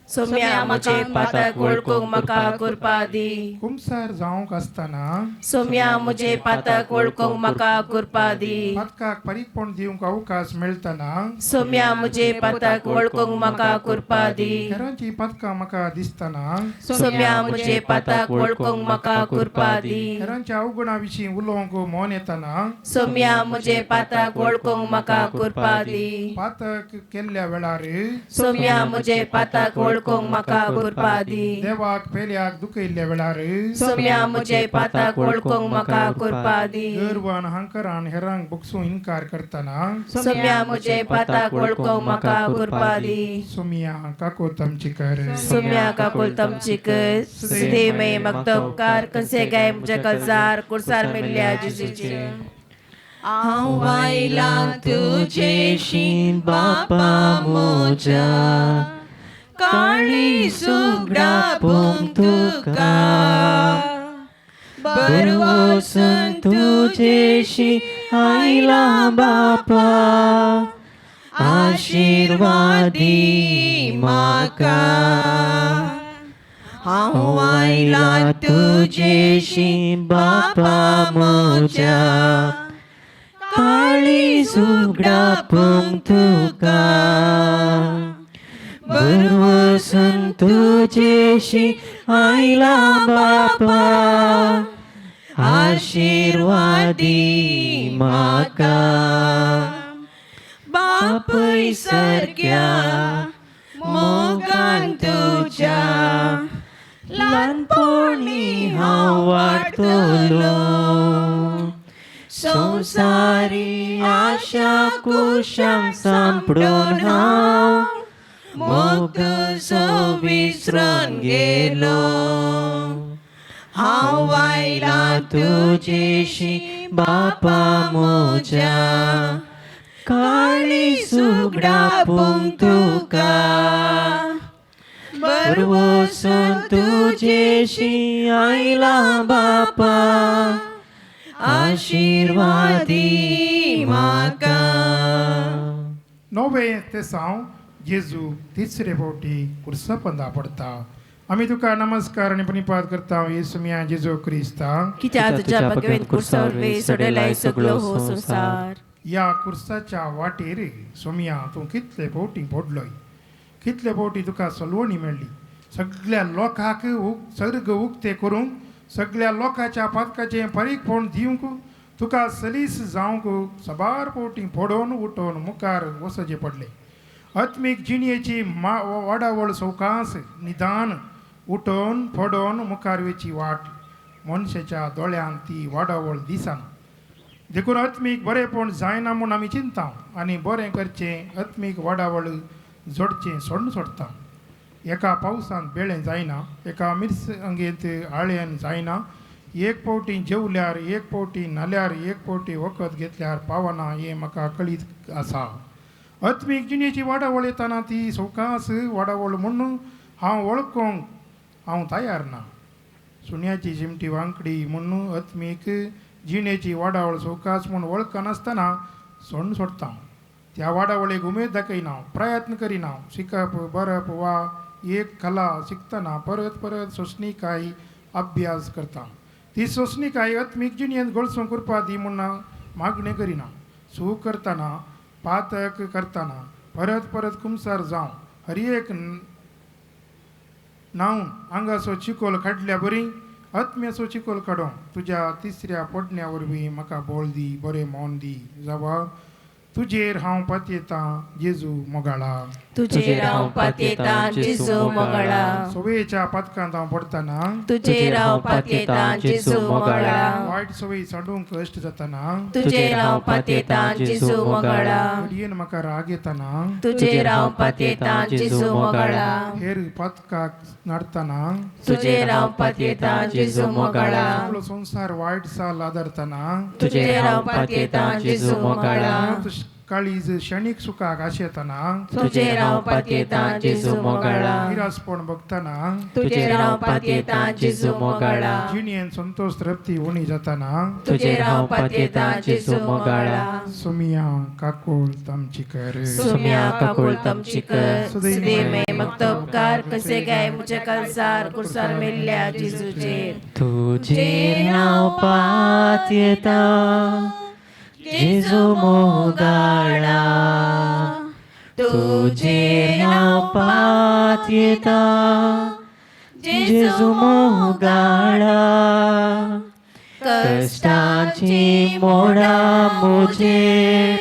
सोम्या म्हजे पातक वळखूंक म्हाका करपा दी. कुमसार जावंक आसतना सोम्या म्हजे पातक वळखूंक म्हाका करपा दी. पातकाक परीकपण दिवंक अवकाश मेळटना सोम्या म्हजे पातक वळखूंक म्हाका करपा दी. हेरांची पातकां म्हाका दिसतना सोम्या म्हजे पातक वळखूंक म्हाका करपा दी. हेरांच्या अवगुणां विशीं उलोवंक मोन येतना सोम्या म्हजे पातक वळखूंक म्हाका करपा दी. पातक केल्ल्या वेळार सोम्या म्हजे पातक वळखूंक म्हाका करपा दी. देवाक पेल्याक दुखयल्ल्या वेळार सोम्या म्हजे पातक वळखूंक म्हाका करपा दी. गर्वान हांकरान हेरांक भोगसूं इन्कार करतना सोम्या म्हजे पातक वळखूंक म्हाका करपा दी. सोम्या काको तमची कर. सोम्या काकुल तमचीक सुदे में मक्तबकार कसे गाय म्हज्या काळजार कुर्सार मेल्ल्या जेजूचे. हांव आयला तुजेशी बापा म्हज्या, काळी सुगडां पळोवंक तुका. बरो वचून तुजेशी आयला बापा, आशिर्वाद दी म्हाका. हांव आयला तुजेशी बापा म्हज्या, काळी सुगडां पळोवंक तुका. बरो वचून तुजेशी आयला बापा, आशिर्वाद दी म्हाका. बापय सारक्या मोगान तुज्या, ल्हानपणी हांव वाडटलो. संवसारी आशा कुशांक सांपडून हांव मोग तुजो विसरून गेलो. हांव आयला तुजेशी बापा म्हज्या, काळी सुगडां पळोवंक तुका. बरो वचून तुजेशी आयला बापा, आशिर्वाद दी म्हाका. नवे तेसांव जेजू तिसरे फावटी कुर्सा पंदा पडटा. आमी तुका नमस्कार आनी प्रणिपात करता येसुमिया जेजू क्रिस्ता. कित्याक तुज्या भगवेन कुर्सार वे सोडलाय सगळो हो संवसार. ह्या कुर्साच्या वाटेर सोमिया तूं कितले फावटी पडलोय, कितले फावटी तुका सलवणी मेळ्ळी. सगळ्या लोकांक सर्ग उक्ते करूंक, सगळ्या लोकांच्या पातकाचें परीकपण दिवंक, तुका सलीस जावंक साबार फावटी पडोवन उठोवन मुखार वचचें पडलें. आत्मीक जिणेची वाडावळ सवकास निदान उठोवन पडोवन मुखार वेची वाट मनशाच्या दोळ्यान ती वाडावळ दिसना. देखून आत्मीक बरेंपण जायना म्हूण आमी चिंता आनी बरें करचें आत्मीक वाडावळ जोडचें सोडून सोडटा. एका पावसान बेळें जायना, एका मिरसांगेंत आळ्यान जायना. एक फावटी जेवल्यार, एक फावटी न्हाल्यार, एक फावटी वखद घेतल्यार पावना हें म्हाका कळीत आसा. आत्मीक जिणेची वाडावळ येताना ती सवकास वाडावळ म्हणून हांव वळखूंक हांव तयार ना. सुण्याची चिमटी वांकडी म्हणून आत्मीक जिणेची वाडावळ सवकास म्हूण वळखनासतना सोडून सोडता. त्या वाडावळेक उमेद दाखयना, प्रयत्न करिना. शिकप, बरप वा एक कला शिकतना परत परत सोंसणीकाय अभ्यास करता ती सोसणी काय आत्मिक जिणेंत गळसो करपा दी म्हणून मागणें करिना सू करतना पातक करतना परत परत कुमसार जावं हर एक न्हावन आंगाचो चिकोल काडल्या बरी आत्म्याचो चिकोल काडूं तुज्या तिसऱ्या पडण्या वरवीं म्हाका बोळ दी बरें मौन दी जावा तुजेर हांव पातयेतां जेजू मोगाळा तुझेर हांव पातयेतां जेजू मोगाळा सवेच्या पातकांत हांव पडतना तुझेर हांव पातयेतां जेजू मोगाळा वायट सवयी सांडूंक कश्ट जाताना तुझेर हांव पातयेतां जेजू मोगाळा घडयेन म्हाका राग येताना तुझेर हांव पातयेतां जेजू मोगाळा हेर पातकाक नाडतना तुझेर हांव पातयेतां जेजू मोगाळा सगळो संवसार वायट साल आदारतना तुझेर हांव पातयेतां जेजू मोगाळा काळीज क्षणीक सुखाक आशेतना तुझेर हांव पातयेतां जेजू मोगाळा निरासपण बघताना तुझेर हांव पातयेतां जेजू मोगाळा जिणेन संतोष तृप्ती उणी जाताना तुझेर हांव पातयेतां जेजू मोगाळा सुमिया काकोल तामची कर सुम्या काकुळ तमची कर सदैव में मक्तबकार कसे गाय मुझे कलसार कुरसार मेल्ल्या जेजूचेर तुझेर हांव पातयेतां जेजू मोगाळा तुझेर हांव पातयेतां जेजू मोगाळा कश्टाची मोडा मुझेर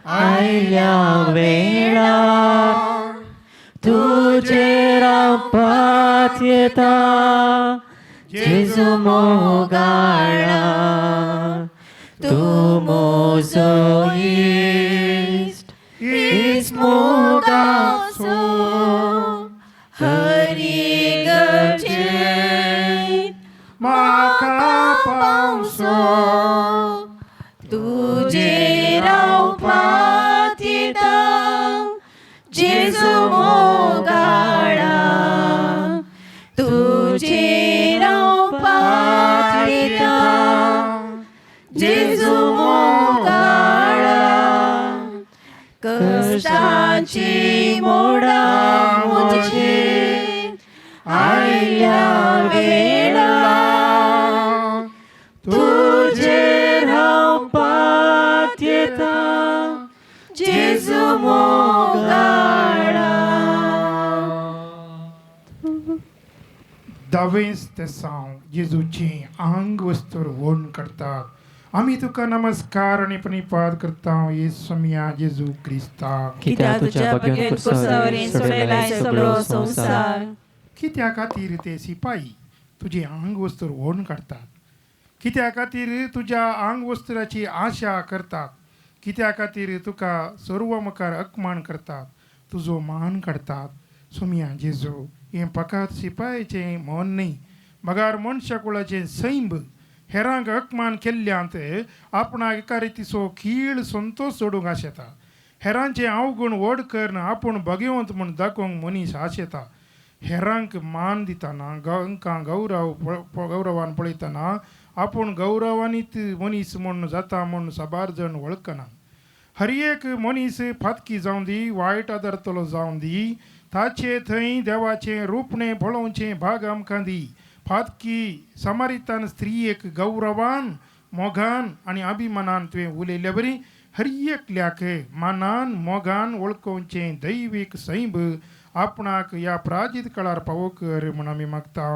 आयल्या वेळार तुझेर हांव पातयेतां जेजू मोगाळा तू मोजो इश्ट मोगाचो हरी गरजेन म्हाका पावसो तुझेर हांव पातयेतां जेजू मोगाळा तुझेर हांव पातयेतां जेजू मोगाळा कश्टाची मोडा मुझेर आयल्या वेळार तुझेर हांव पातयेतां जेजू मोगाळा 10वें तेसांव जेजूची आंग वस्तूर वोण करतात आमी तुका नमस्कार आनी प्रणिपात करता येसुमिया जेजू क्रिस्ता कित्याक तुज्या बगेन कुरसावरीन सोडलाय सगळो संवसार कित्या खातीर ते सिपाई तुजी आंग वस्तूर वोण काडतात कित्या खातीर तुज्या आंग वस्त्राची आशा करतात कित्या खातीर तुका सर्व मुखार अकमान करतात तुजो मान काडतात सुमिया जेजू हें फकत सिपायाचें मन न्ही मगार मनशा कुळाचें सैंब हेरांक अकमान केल्ल्यांत आपणाक एका रितीचो खीळ संतोष सोडूंक आशेता हेरांचे अवगुण वड करन आपूण भगवंत म्हूण दाखोवंक मनीस आशेता हेरांक मान दितना गंकां गौरवान पळयतना आपूण गौरवानीत मनीस म्हूण जाता म्हूण साबार जण वळखना हर एक मनीस फातकी जावं दी वायट आदरतलो जावं दी ताचे थंय देवाचें रूपणें पळोवचें भाग आमकां दी फातकी समारितान स्त्रियेक गौरवान मोगान आनी अभिमानान तुवें उलयल्या बरी हर एकल्याक मानान मोगान वळखोवचें दैवीक सैब आपणाक ह्या प्राजीत काळार पावो कर म्हूण आमी मागता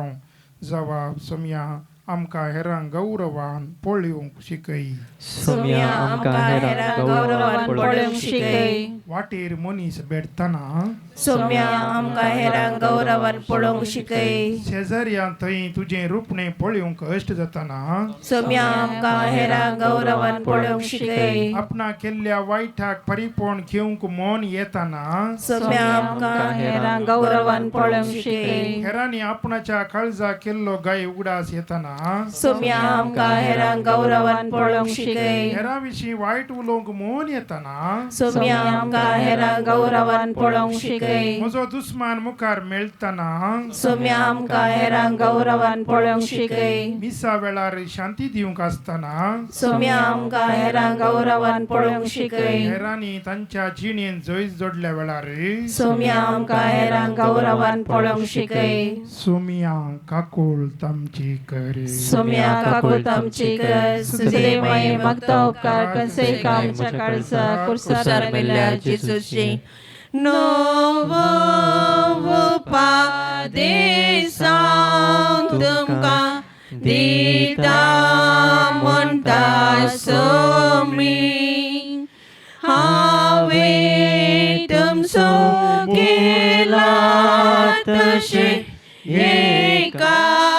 जवाब सोम्या आमकां हेरांक गौरवान पळोवंक शिकय सोम्या आमकां हेरांक गौरवान पळोवंक शिकय वाटेर मनीस भेटतना सोम्या आमकां हेरांक गौरवान पळोवंक शिकय शेजाऱ्यान थंय तुजें रूपणें पळोवंक अश्ट जातना सोम्या आमकां हेरांक गौरवान पळोवंक शिकय आपणा केल्ल्या वायटाक परिपण घेवंक मन येताना सोम्या आमकां हेरांक गौरवान पळोवंक शिकय हेरांनी आपणाच्या काळजा केल्लो गाय उगडास येताना सोम्या आमकां हेरांक गौरवान पळोवंक शिकय हेरां विशीं वायट उलोवंक मोन येतना सोम्या आमकां हेरांक गौरवान पळोवंक शिकय म्हजो दुस्मान मुखार मेळटना सोम्या आमकां हेरांक गौरवान पळोवंक शिकय मिसा वेळार शांती दिवंक आसतना सोम्या आमकां हेरांक गौरवान पळोवंक शिकय हेरांनी तांच्या जिणेन जैस जोडल्या वेळार सोम्या आमकां हेरांक गौरवान पळोवंक शिकय सोमिया काकोल तामची करे सोम्या काकूत आमची कर सुदे माये मागता उपकार कसे आमच्या काळजा कुर्सार मेल्या जेजूची नवो उपादेसां तुमकां दिता म्हणटा सोमी हांवें तुमचो केला तशे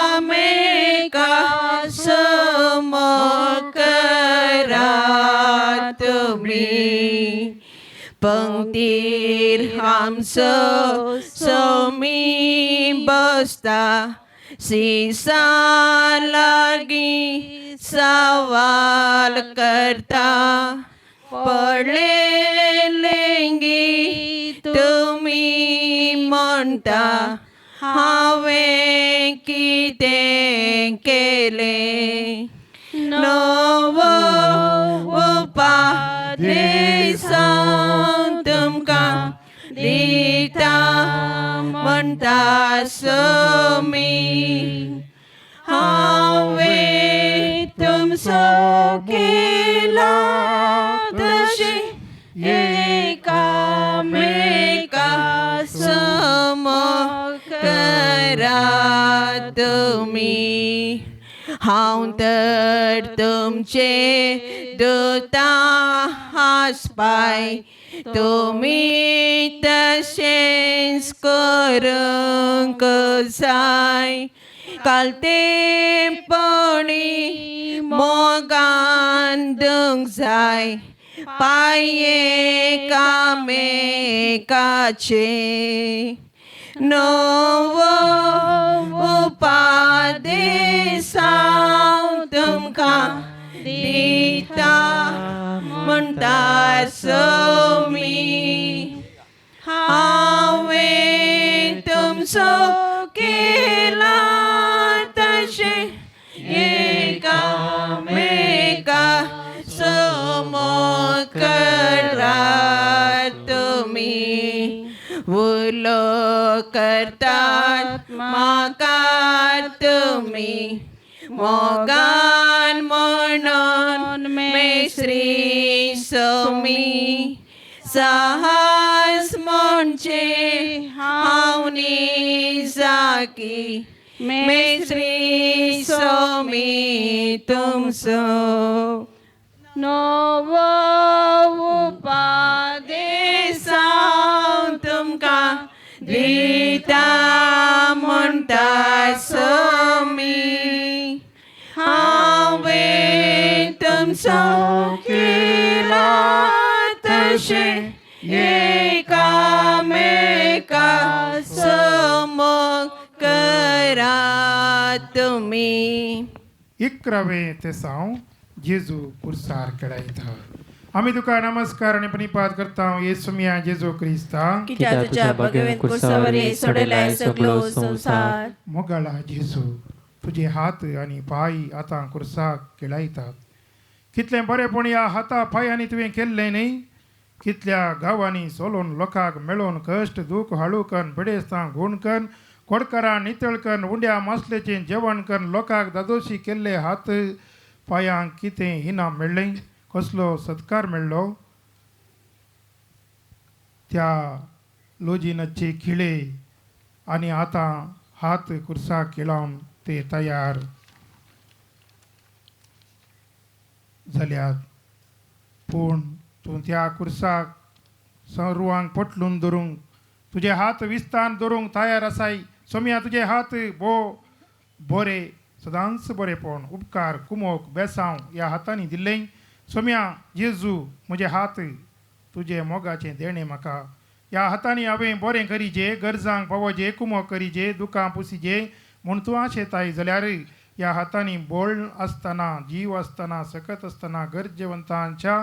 एकामेका सम करा तुमी पंक्तीर आमचो सोमी बसता सिसा लागीं सवाल करता पडलेलेंगी तुमी म्हणटा हांवें कितें केलें नवो उपादेसां तुमकां दिता म्हणटा सोमी हांवें तुमचो केला तशे एकामेका सम करा तुमी हांव तर तुमचे दोता आसपाय तुमी तशेंच करूंक जाय कालतेपणी मोगान दूंक जाय पांये कामेकाचे नवो उपादेसां तुमकां दिता म्हणटा सोमी हांवें तुमचो केला तशे एकामेका सम करा तुमी उलो करतात म्हाका तुमी मोगान म्हणून मेस्री सोमी साहस म्हणचे हावनी जाकी मेस्री सोमी तुमचो नवो उपादेसां तुमकां दिता म्हणटा सोमी हांवें तुमचो केला तशे एकामेका सम करा तुमी 11वें तेसांव जेजू कुर्सार केळायता आमी तुका नमस्कार आनी प्रणिपात करता येसुमिया जेजू क्रिस्ता कित्याक तुज्या भगवेन कुर्सावरी सोडलाय सगळो संवसार मोगाळा जेजू तुजे हात आनी पाय आतां कुर्साक केळायतात कितलें बरेपण ह्या हाता पांयांनी तुवें केल्लें न्ही कितल्या गांवांनी सोलोन लोकांक मेळोवन कश्ट दूख हाळू करून बेडेस्तां घूण करून कोडकारां नितळ करून उंड्या मसलेचें जेवण करून लोकांक दादोशी केल्ले हात पांयांक कितें इनाम मेळ्ळें कसलो सत्कार मेळ्ळो त्या लोजीनाचे खिळे आनी आतां हात कुर्साक केलावन ते तयार जाल्यात पूण तूं त्या कुर्साक रुवांक पटलून धरूंक तुजे हात विस्तान धरूंक तयार आसाय सोम्या तुजे हात बरे सदांच बरेपण उपकार कुमोक बेसांव ह्या हातांनी दिल्लें सोम्या जेजू म्हजे हात तुजे मोगाचें देणें म्हाका ह्या हातांनी हांवें बरें करीजे गरजांक पावोजे कुमोक करीजे दुखां पुसीजे म्हूण तूं आशेताय जाल्यार या हातांनी बोल असताना जीव असताना सकत असताना गरजेवंतांच्या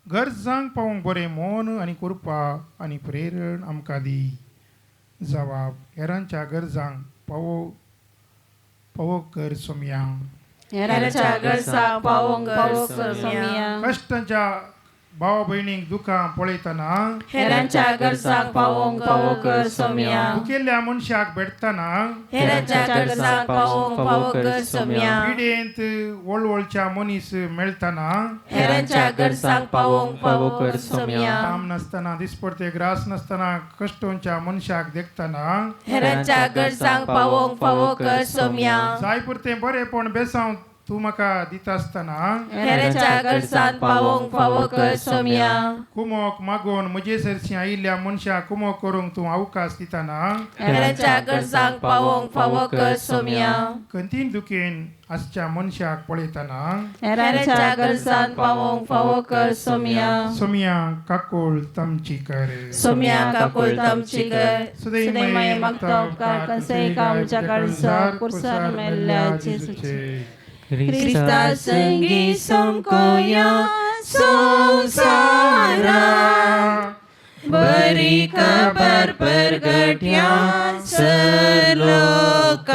गरजांक पावूंक बरें मोन आनी कृपा आनी प्रेरण आमकां दी. जबाब हेरांच्या गरजांक पावो कर सोम्या. हेरांच्या गरजांक पावोंक कर सोम्या. कश्टांच्या भावा भयणीक दुखां पळयतना हेरांच्या गरजांक पावोंक कर सोम्या. दुखेल्ल्या मनशाक भेटतना हेरांच्या गरजांक पावोंक कर सोम्या. पिडेंत वळवळच्या मनीस मेळतना हेरांच्या गरजांक पावोंक कर सोम्या. काम नासतना दिसपडते ग्रास नासतना कश्टोंच्या मनशाक देखतना हेरांच्या गरजांक पावोंक कर सोम्या. जाय पुरतें बरेंपण बेसांव तूं म्हाका दिता आसतना हेरांच्या गरजांक पावोंक कर सोम्या. कुमोक मागोवन म्हजे सरशी आयिल्ल्या मनशाक कुमोक करूंक तूं अवकाश दितना हेरांच्या गरजांक पावोंक कर सोम्या. खंतीन दुखेन आसच्या मनशाक पळयतना हेरांच्या गरजांक पावोंक कर सोम्या. सोम्या काकोळ तमची कर. सोम्या काकोळ तमची कर. सदैव मागता उपकार कसे आमच्या काळजार कुर्सार मेल्ल्या जेजूचे. Krista संगी समकोया संसारा बरी खबर परगट्या सर्लोकाक.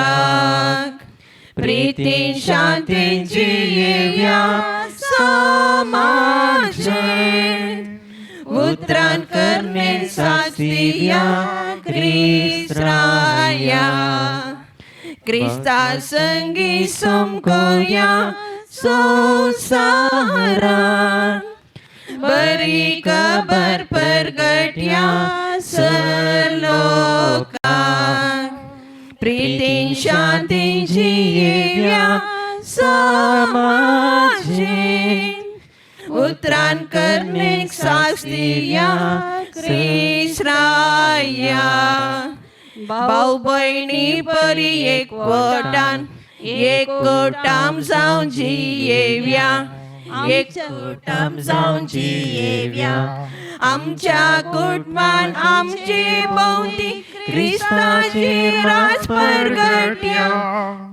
प्रीतीन शांतीन जियेव्या समाजे उतरान करणे साक्षीया क्रिस्त्राया. क्रिस्ता संगी समकोया संसारा बरी खबर परगट्या सर्लोकाक. प्रीतीन शांतीन जियेव्या समाजे उतरान करणे साक्षीया क्रिस्त्राया. भाऊ भयणी परी एकवटान एकवटाम जावन जियेव्या एकवटाम जावन जियेव्या. आमच्या कुटुंबान आमची भोवती क्रिस्ताची रास परगट्या.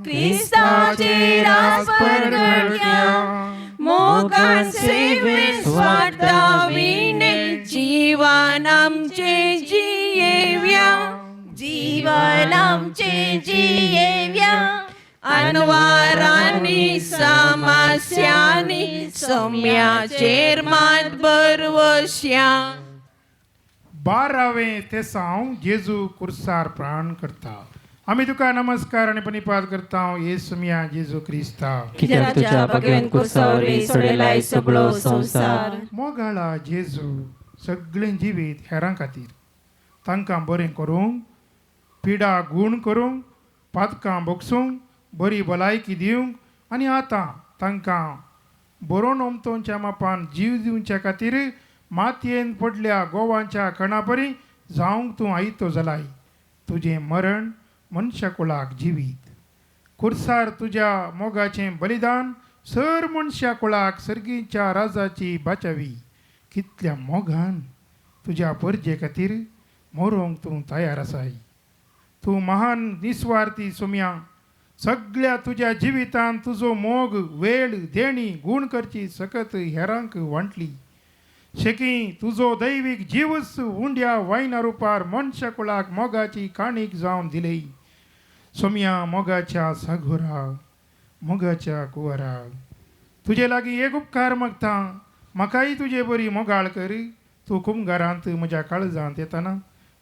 क्रिस्ताची रास परगट्या. मोगान सेवेन स्वार्थाविने जीवन आमचे जियेव्या. जीवन आमचे जियेव्या. अनवारांनी समस्यांनी सोम्याचेर मात बरवश्या. 12वें तेसांव जेजू कुर्सार प्राण करता. आमी तुका नमस्कार आनी प्रणिपात करता ये सोम्या जेजू क्रिस्ता. कित्याक तुज्या भगवेन कुर्सावरी सोडलाय सगळो संसार. मोगाळा जेजू सगळें जिवीत हेरां खातीर तांकां बरें करूंक पिडा गूण करूंक पातकां बोगसूंक बरी भलायकी दिवंक आनी आतां तांकां बरो नोमतोंच्या मापान जीव दिवच्या खातीर मातयेन पडल्या गोवांच्या कणा परी जावंक तूं आयतो जालाय. तुजें मरण मनशा कुळाक जिवीत. कुर्सार तुज्या मोगाचें बलिदान सर मनशा कुळाक सर्गीच्या राजाची बाचावी. कितल्या मोगान तुज्या परजे खातीर मरोंक तूं तयार आसाय. तूं महान निस्वार्थी सोम्या. सगळ्या तुज्या जिवितान तुजो मोग वेळ देणी गूण करची सकत हेरांक वांटली. शेकी तुजो दैवीक जीवस उंड्या वायना रुपार मनशा कुळाक मोगाची काणीक जावन दिली. सोम्या मोगाच्या सागोराक मोगाच्या कुंवराक तुजे लागीं एक उपकार मागता. म्हाकाय तुजे बरी मोगाळ कर. तूं कुंभारांत म्हज्या काळजांत येतना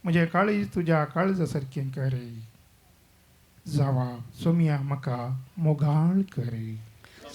म्हजें काळीज तुज्या काळजा सारकें कर. जावा सोम्या म्हाका मोगाळ कर.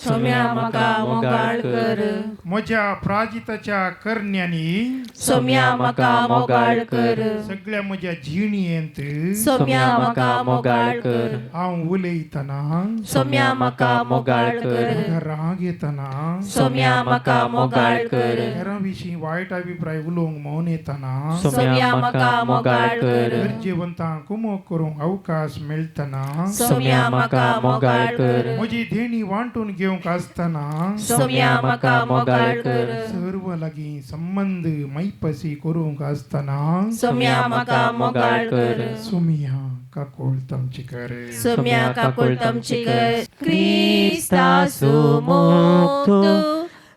सोम्या म्हाका मोगाळ कर. म्हज्या प्राजिताच्या करण्यांनी सोम्या म्हाका मोगाळ कर. सगळ्या म्हज्या जिणयेंत सोम्या म्हाका मोगाळ कर. हांव उलयतना सोम्या म्हाका मोगाळ कर. राग येतना सोम्या म्हाका मोगाळ कर. हेरां विशीं वायट अभिप्राय उलोवंक मौन येतना सोम्या म्हाका मोगाळ कर. गरजेवंतांक कुमोक करूंक अवकाश मेळटना सोम्या म्हाका मोगाळ कर. म्हजी देणी वांटून घेवंक आसतना सोम्या म्हाका मोगाळ कर. सर्व लागीं संबंध मैपसी करूंक आसतना सोम्या म्हाका मोगाळ कर. सोम्या काकोळ तमची कर Sumia kakul tamchikar Krista sumuktu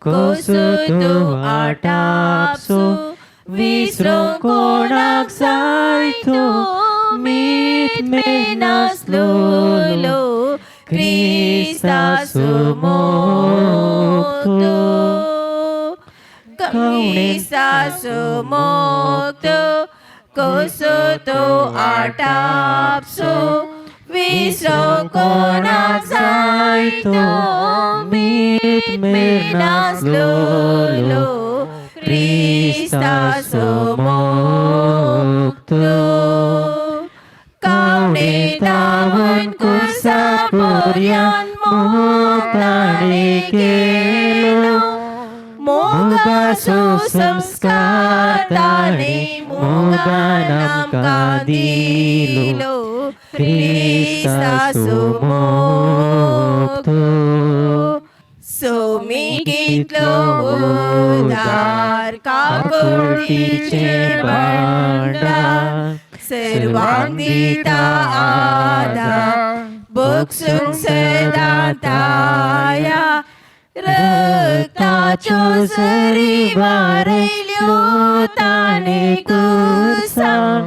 Kusutu atapsu Visro konak saito Mit menas lulu Krista sumuktu Krista sumuktu Kusutu atapsu Visro konak saito Mit menas lulu Krista sumuktu Kau ni tawon ku sapurian Tani kelo Moga susamskar Tani moga nam kadilo Krista sumuktu Sumikitlo udar kakurtiche banda Serwang dita ada Buksung sedataya Rektacho seribarai liutane kursan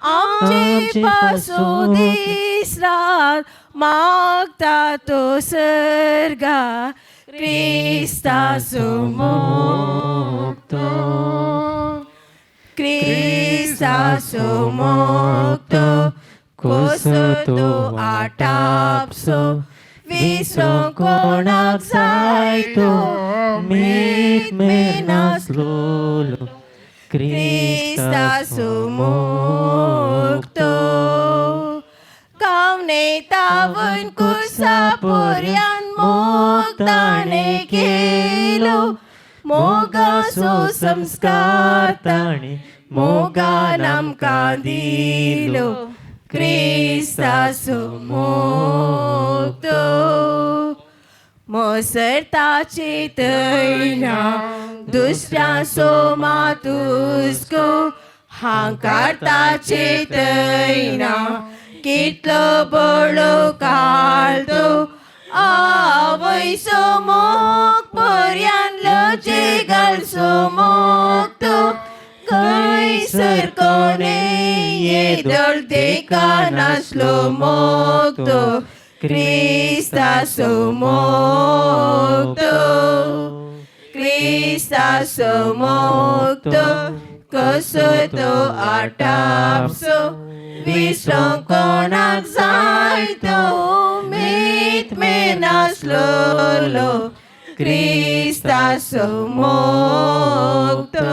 Amci pasudisrat magta to serga Krista sumukto Krista sumukto Kusutu atapso Visro konak saito Mit menas lulu Krista sumukto Kau ne tawon ku sapurian Muktane kilo Moga susamskar tani Moga nam kadilo Krista sumukto Moserta citayna Dusya somatusko Hangkarta citayna Kitlo bolo kalto Away sumuk Purian lojigal sumukto Kaiser kone Yedol dekanas lumukto Krista sumukto Krista sumukto Kusutu atapso Visro konak saito Mit menas lulu Krista sumukto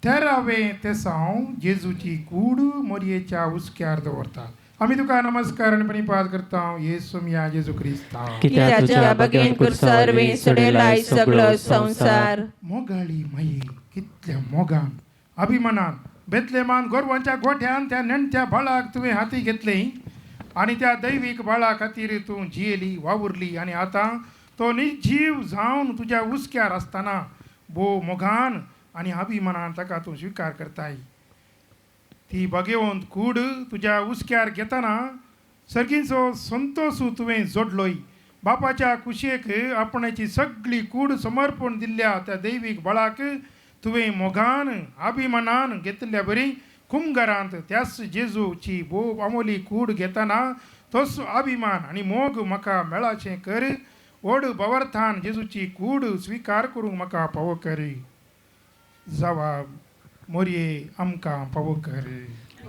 तेरावे तेसाव जेजूची कूड मोरयेच्या उस्क्यार दवरता आम्ही तुका नमस्कार आणि प्रणिपात करता येसू या जेजू ख्रिस्ता कित्याक तुझ्या बगेन कुर्सार वे सोडेलाय सगळो संसार मोगाळी माये कितल्या मोगान अभिमानान बेतलेमान गोरवांच्या गोठ्यान त्या नेणत्या बाळाक तुवें हाती घेतले आणि त्या दैविक बाळा खातीर तूं जियेली वावुरली आणि आता तो निर्जीव जावन तुझ्या उस्क्यार असताना भोव मोगान आणि अभिमानान ताका तूं स्वीकार करताय ती बगेवंत कूड तुझ्या उस्क्यार घेताना सर्गीचो संतोषू तुवें जोडलोय बापाच्या कुशेक आपणाची सगळी कूड समर्पण दिल्ल्या त्या दैवीक बळाक तुवें मोगान अभिमानान घेतल्या बरी कुंभगारांत त्याच जेजूची भोव अमोली कूड घेताना तोच अभिमान आणि मोग म्हाका मेळाचें कर ओड बवर्तान जेजूची कूड स्वीकार करूंक म्हाका फावो कर जवाब मोरये आमकां फावो कर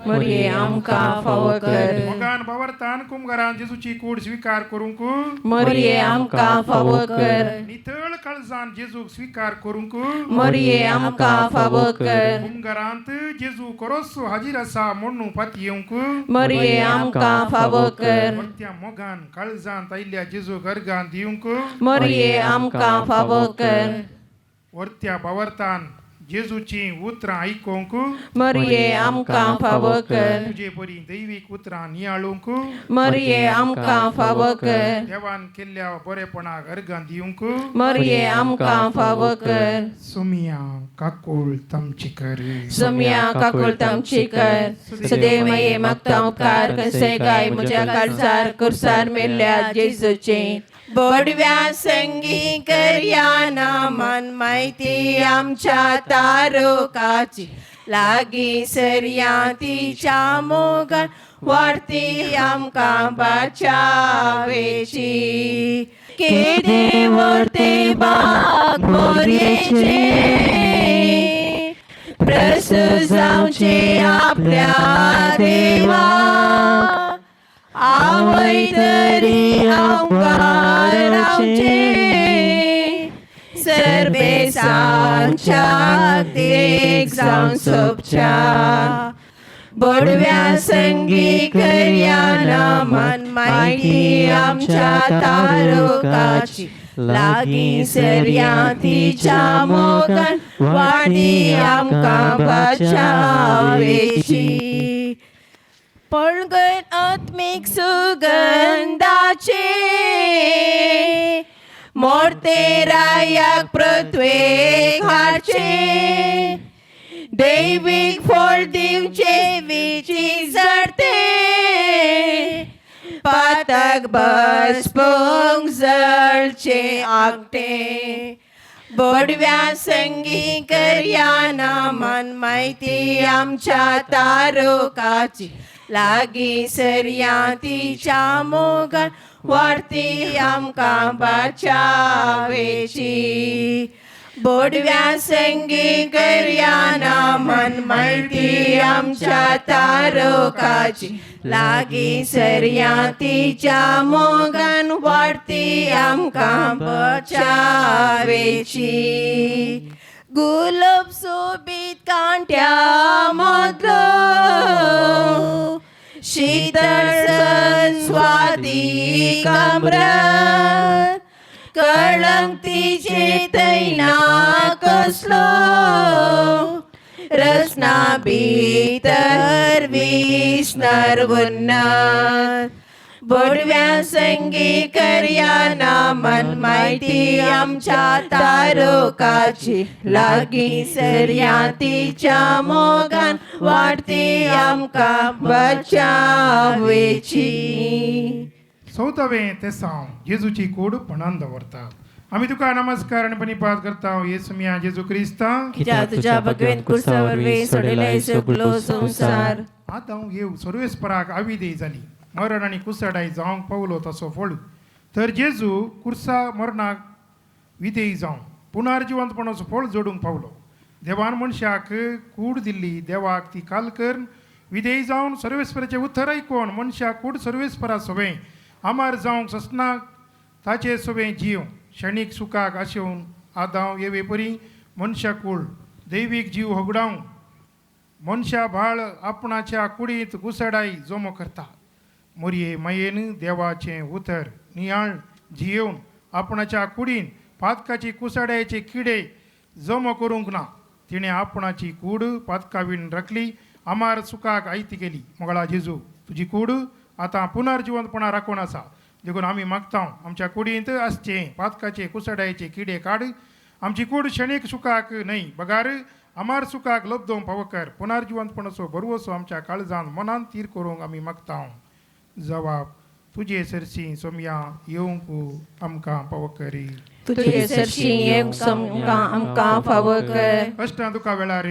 मोरये आमकां फावो कर मोगान बवर्तान कुंभगारान जेजूची कूड स्वीकार करूंक मोरये आमकां फावो कर नितळ काळजान जेजूक स्वीकार करूंक मोरये आमकां फावो कर कुंभगारांत जेजू खरोच हाजीर आसा म्हणून पाती येवंक मोरये आमकां फावो कर त्या मोगान काळजांत आयिल्ल्या जेजूक अर्गान दिवंक मोरये आमकां फावो कर वर्त्या बावर्तान जेजूची उतरां आयकूंक मरिये आमकां फावो कर तुजे बरी दैवीक उतरां नियाळूंक मरिये आमकां फावो कर देवान केल्ल्या बरेपणाक अर्गां दिवंक मरिये आमकां फावो कर सुमिया काकूळ तमची कर सोम्या काकूळ तामची कर सदैव माये मागता उपकार कसे काय म्हज्या काळजार कुर्सार मेल्ल्या जेजूचे बोडव्या संगी करया नामान माहिती आमच्या तारकाची लागी सरया तिच्या मोगान वाढती आमकां बाचावेची के देवते बाग मोरयेचे प्रसूत जावचे आपल्या देवा आवय तरी अवकाराचे सर्वेसांच्या देख जावन सोपच्या बोडव्या संगी करया नामान माहिती आमच्या तारकाची लागी सरया तिच्या मोगान वाडी आमकां बाचावेची पळगत आत्मीक सुगंधाचे मोरते रायाक पृथ्वेक हाडचे दैवीक फळ दिवचे विची जडते पातक बसपूंक जळचे आगटे बोडव्या संगी करया नामान माहिती आमच्या तारकाची लागी सरया तिच्या मोगान वाढती आमकां बाचावेची बोडव्या संगी करया नामान माहिती आमच्या तारकाची लागी सरया तिच्या मोगान वाढती आमकां बाचावेची गुलाब सोबीत कांट्या मदलो शीतळ स्वादी काम्रात कळंक तिचे तैना कसलो रसना भितर विस्नर उन्नत बोडव्या संगी करया नामान माहिती आमच्या तारकाची लागी सरया तिच्या मोगान वाढती आमकां बचावेची 14वें तेसांव जेजूची कूड पणान दवरता आमी तुका नमस्कार आनी पणिपात करता येसुमिया जेजू क्रिस्ता कित्या तुज्या भगवेन कुर्सा वरवीं सोडिल्ले सगळो संसार आतां हांव येव सर्वेस्पराक आविदेय जाली मरण आनी कुसडाय जावंक पावलो तसो फळ तर जेजू कुर्सा मरणाक विधेय जावन पुनर्जिवंतपणाचो फळ जोडूंक पावलो देवान मनशाक कूड दिल्ली देवाक ती काल कर विधेय जावन सर्वेस्पराचें उतर आयकोन मनशाक कूड सर्वेस्परा सोबें आमार जावंक ससनाक ताचे सोबें जीव क्षणीक सुखाक आशेवन आदांव येवे परी मनशा कूड दैवीक जीव होगडावंक मनशा भाळ आपणाच्या कुडींत कुसडाय जोमो करता मोरये मायेन देवाचें उतर नियाळ जियेवन आपणाच्या कुडीन पातकाची कुसड्याचे किडे जमो करूंक ना तिणें आपणाची कूड पातकावीन राखली आमार सुखाक आयती केली मोगळा जेजू तुजी कूड आतां पुनर्जिवंतपणा राखून आसा देखून आमी मागता आमच्या कुडींत आसचें पातकाचे कुसड्याचे किडे काड आमची कूड क्षणीक सुखाक न्हय बगार आमार सुखाक लब्धोवंक फावो कर पुनर्जिवंतपणाचो बरवसो आमच्या काळजांत मनांत तीर करूंक आमी मागता जवाब तुजे सरसी सोम्या येवंक आमकां फावो करी तुझे सरशी येवंक आमकां फावो कर कश्टां दुखा वेळार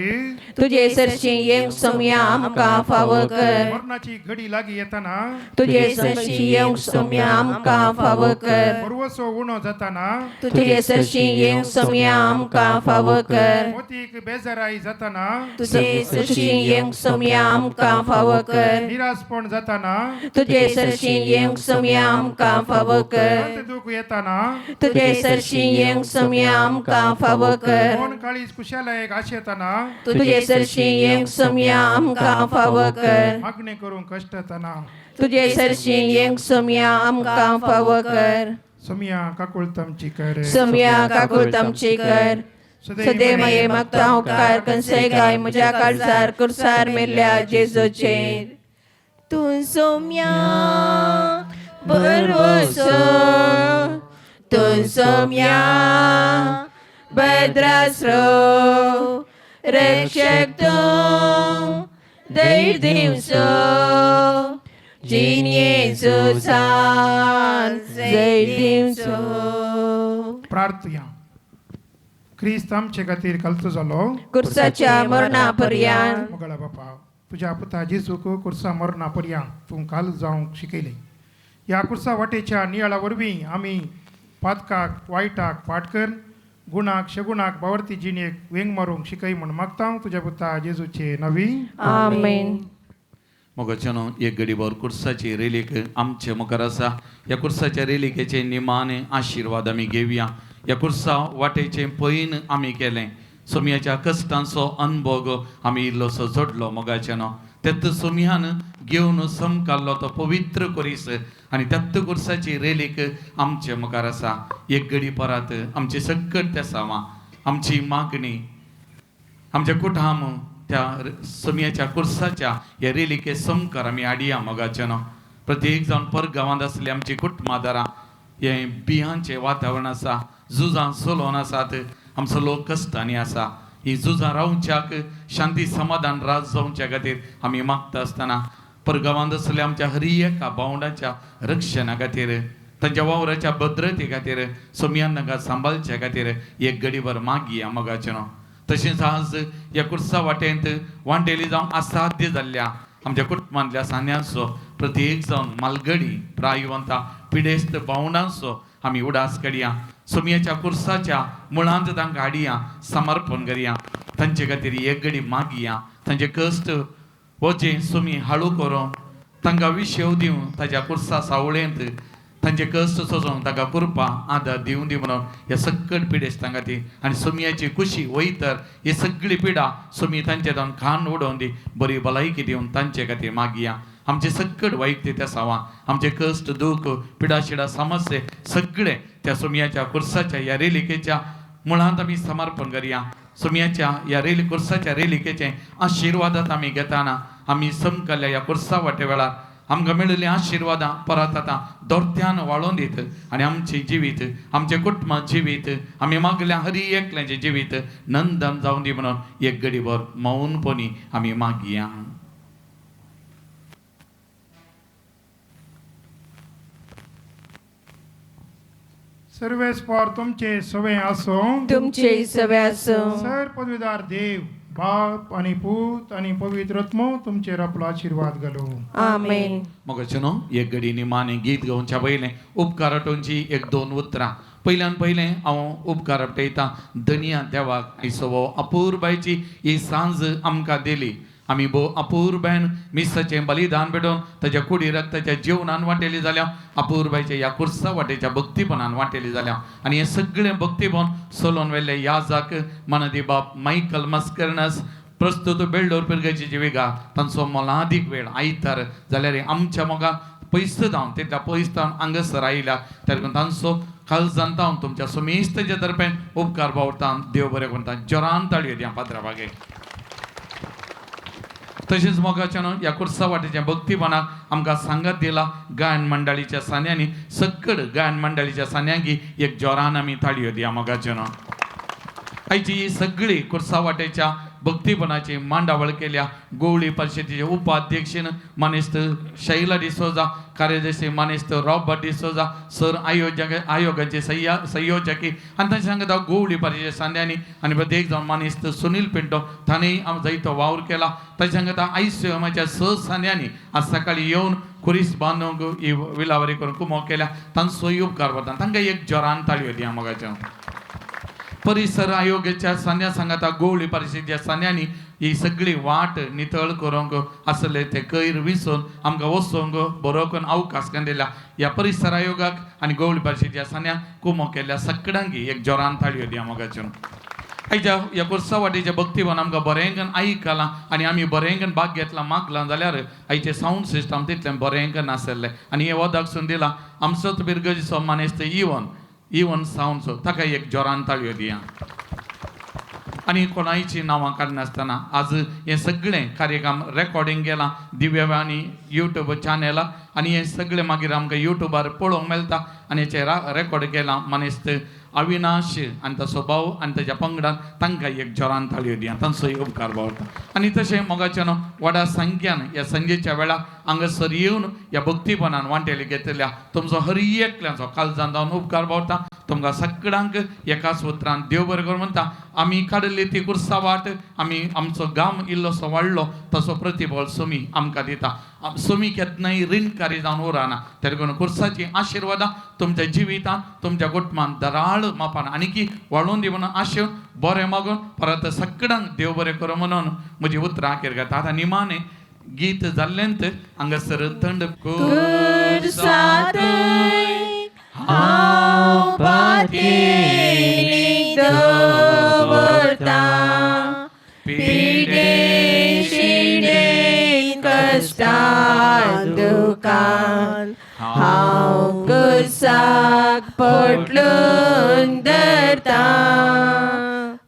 तुझे सरशी येवंक सोम्या आमकां फावो कर मरणाची घडी लागीं येताना तुझे सरशी येवंक सोम्या आमकां फावो कर बरवसो उणो जाताना तुझे सरशी येवंक सोम्या आमकां फावो कर मोतीक बेजाराई जाताना तुझे सरशी येवंक सोम्या आमकां फावो कर निराशपण जाताना तुझे सरशी येवंक सोम्या आमकां फावो कर अंत दूख येताना तुझे सरशी येवंक सोम्या आमकां फावो कर कोण काळीज कुशालायक आशेताना तुझे सरशी येवंक सोम्या आमकां फावो कर मागणे करूंक कश्ट येताना तुझे सरशी येवंक सोम्या आमकां फावो कर सोमिया काकुळ तमची कर सोम्या काकूळ तामची कर सदैव माये मागता उपकार कसे काय म्हज्या काळजार कुर्सार मेल्ल्या जेजूचेर तूं सोम्या बरवसो तूं सोम्या भद्रास्रो रक्षक तूं दैर दिवसो जीन येजूसान दैर दिवसो प्रार्थया. क्रिस्त आमचे खातीर कालचो जालो कुर्साच्या मरणा पर्यंत मोगळा बापा, तुझ्या पुता जेजूक कुर्सा मरणा पर्यंत तूं काल जावंक शिकयलें. ह्या कुर्सा वाटेच्या नियाळा वरवीं आमी पातकाक वायटाक फाट कर, गुणाक शगुणाक बावर्ती जिणेक वेंग मारूंक शिकय म्हूण मागता तुझ्या पुता जेजूचे नवी. आमेन. मोगाच्यानो एक घडीभर कुर्साची रेलीक आमचे मुखार आसा. ह्या कुर्साच्या रेलिकेचे निमाणे आशिर्वाद आमी घेवया. ह्या कुर्सा वाटेचे पैन आमी केलें. सोमयाच्या कश्टांचो अनुभव आमी इल्लोसो जोडलो. मोगाच्यानो तेत सोमयान घेवन समकाल्लो तो पवित्र कुरीस आनी तेत कुर्साची रेलीक आमचे मुखार आसा. एक घडी परत आमची सकट त्या सावा आमची मागणी आमचे कुटाम त्या सोमयाच्या कुर्साच्या ह्या रेलिके समकार आमी हाडया. मोगाच्यानो प्रत्येक जावन परगांवांत आसली आमची कुटुंबादारां हे बियांचे वातावरण आसा, झुजां चलोवन आसात, आमचो लोक कश्टांनी आसा. ही झुजां रावच्याक शांती समाधान राज जावच्या खातीर आमी मागता आसतना परगांवांत आसल्या आमच्या हर एका भावंडाच्या रक्षणा खातीर तांच्या वावराच्या भद्रते खातीर सोमयान तांकां सांबाळच्या खातीर एक घडीभर मागया. मोगाच्यानो तशेंच आज ह्या कुर्सा वाटेंत वांटेली जावं असाध्य जाल्ल्या आमच्या कुटुंबांतल्या सान्यांचो प्रत्येक जावन मालगडी प्रायवंता पिडेस्त भावंडांचो आमी उडास काडया. सोमयाच्या कुर्साच्या मुळांत तांकां हाडया, समर्पण करया. तांचे खातीर एक घडी मागया. तांचे कश्ट वचे सोमी हाळू करून तांकां विशेव दिवन ताच्या कुर्सा सावळेंत तांचे कश्ट सोंसोवंक ताका कृपा आदार दिवं दी म्हणून ह्या सकट पिडेस्तां खातीर आनी सोमयाची खुशी वयतर ही सगळी पिडा सोमी तांचे जावन खाण उडोवन दी, बरी भलायकी दिवन तांचे खातीर मागया. आमचे सकट वाईट त्या सावा आमचे कश्ट दूख पिडा शिडा समस्ये सगळे त्या सोमयाच्या कुर्साच्या ह्या रेलिकेच्या मुळांत आमी समर्पण करया. सोमयाच्या ह्या कुर्साच्या रेलिकेचे आशिर्वादांत आमी घेताना आमी समकल्ल्या ह्या कुर्सा वाटे वेळार आमकां मेळिल्लीं आशिर्वादां परत आतां दोरत्यान वाळोवन दीत आनी आमचें जिवीत आमचे कुटुंबां जिवीत आमी मागल्या हर एकल्याचें जिवीत नंदन जावं दी म्हणून एक घडीभर मौनपणी आमी मागया. सर्वेस्पर तुमचे सवे आसो. तुमचे सवे आसो. सर पदवीदार देव बाप आणि पूत आणि पवित्र आत्मो तुमचेर आपलो आशीर्वाद घालो. आमेन. मोगाच्यानो एक घडी निमाणें गीत गावच्या पयलें उपकार आठोवची एक दोन उतरां. पयलें हांव उपकार आपटयतां धनिया देवाक आयसो अपूर्बायची ही सांज आमकां दिली. आमी भोव अपूर्बायन मिसाचें बलिदान पेटोवन ताच्या कुडी रक्ताच्या जीवनान वांटेली जाल्या, अपूर्बायच्या ह्या कुर्सा वाटेच्या भक्तीपणान वांटेली जाल्या आनी हें सगळें भक्तीपण सोलोवन वेल्ले याजाक मनदी बाप मायकल मस्करनस प्रस्तुत बेल्डोर पिरगेची जिविका तांचो मोलादीक वेळ आयतार जाल्यार आमच्या मोगा पयस जावन तितल्या पयस जावन हांगासर आयल्या त्या तांचो काल जाणता तुमच्या सोमेस्तच्या तर्फेन उपकार भावता. देव बरें करता. जोरान ताळयो दिया पात्रा बागे. तशेंच मोगाच्यानो ह्या कुर्सा वाटेच्या भक्तीपणाक आमकां सांगत दिला गायन मंडळीच्या सान्यांनी सकट गायन मंडळीच्या सान्यांकी एक जोरान आमी ताळयो दिया. मोगाच्यानो आयची ही सगळी कुर्सा वाटेच्या भक्तीपणाची मांडावळ केल्या गोवळी परिशदेचे उपाध्यक्षीन मानेस्त शैला डिसोजा, कार्यदर्शी मानेस्त रॉबर्ट डिसोजा, सर आयोगाचे संयोजकी आनी तांचे सांगता गोवळी परिशद सांद्यांनी आनी प्रत्येक जावन मानेस्त सुनील पिंटो ताणेंय जायतो वावर केला. तांचे सांगता आयसीएमाच्या सांद्यांनी आज सकाळी येवन खुरीस बांदूंक ही विलावरी करून कुमो केल्या. तांचोय उपकार करता. तांकां एक जोरान ताळयो दिया. मोगाच्या परिसर आयोगाच्या सान्या सांगता गोवळी परिशदेच्या सान्यांनी ही सगळी वाट नितळ करूंक आसले ते कयर विसरून आमकां वचूंक बरोवून अवकाश दिल्या. ह्या परिसर आयोगाक आनी गोवळी परिशदेच्या सान्यांक कुमो केल्या सगळ्यांकी एक जोरान ताळयो दिया. मोगाच्या आयच्या ह्या कुर्सा वाटेच्या भक्तीवन आमकां बरेंकन आयकलां आनी आमी बरेंकन भाग घेतला मागलां जाल्यार आयचें सावंड सिस्टम तितलें बरेंकन आसलें आनी हें वदाकसून दिलां आमचोच बिरगजीचो मानेस्त इवन सावंडचो ताका एक जोरान ताळयो दिया. आणि कोणाची नांवां काडनासतना आज हे सगळें कार्यक्रम रेकॉर्डिंग केलां दिव्यवाणी यूट्यूब चॅनलां आणि हे सगळें मागीर आमकां यूट्यूबार पळोवंक मेळटा आणि हेचेर रेकॉर्ड केलां मनीस अविनाश आनी ताचो भाऊ आनी ताच्या पंगडान तांकां एक जोरान ताळयो दिया तांचोय उपकार भावता आनी तशें मोगाच्यान व्हडा संख्यान ह्या संजेच्या वेळार हांगासर येवन ह्या भक्तीपणान वांटेली घेतल्या तुमचो हर एकल्याचो काळजांत उपकार भावता तुमकां सगळ्यांक एकाच उतरान देव बरें कर म्हणटा आमी काडली ती कुर्सा वाट आमी आमचो गाम इल्लोसो वाडलो तसो प्रतिफळ सोमी आमकां दिता सोमी केन्नाय ऋणकारी जावन उरना तेका लागून कुर्साची आशिर्वादां तुमच्या जिवितांत तुमच्या कुटुंबांत दराळ मापान आनीकी वाडून दी म्हणून आशेवन बरें मागून परत सगळ्यांक देव बरें करूं म्हणून म्हजी उतरां आखेर घेता आतां निमाणें गीत जाल्लेंत हांगासर थंड हांव पातयेनी दवरता पिडे शिडे कश्टान दुकान हांव कुर्साक पटलून धरता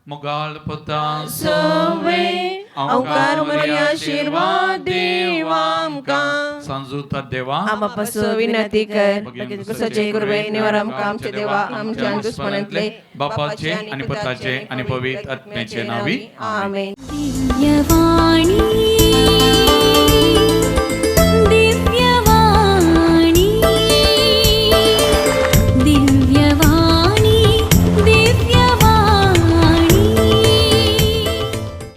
मोगाळ पोता सोवे अवकार मरी आशीर्वाद देव आमकां सांजुता देवा आमा पासो विनंती कर कुर्साचे कुरबे निवार आमकां आमचे देवा आमच्या दुश्मनांतले बापाचे आणि पुताचे आणि पवित्र आत्म्याचे नावी आमेन दिव्यवाणी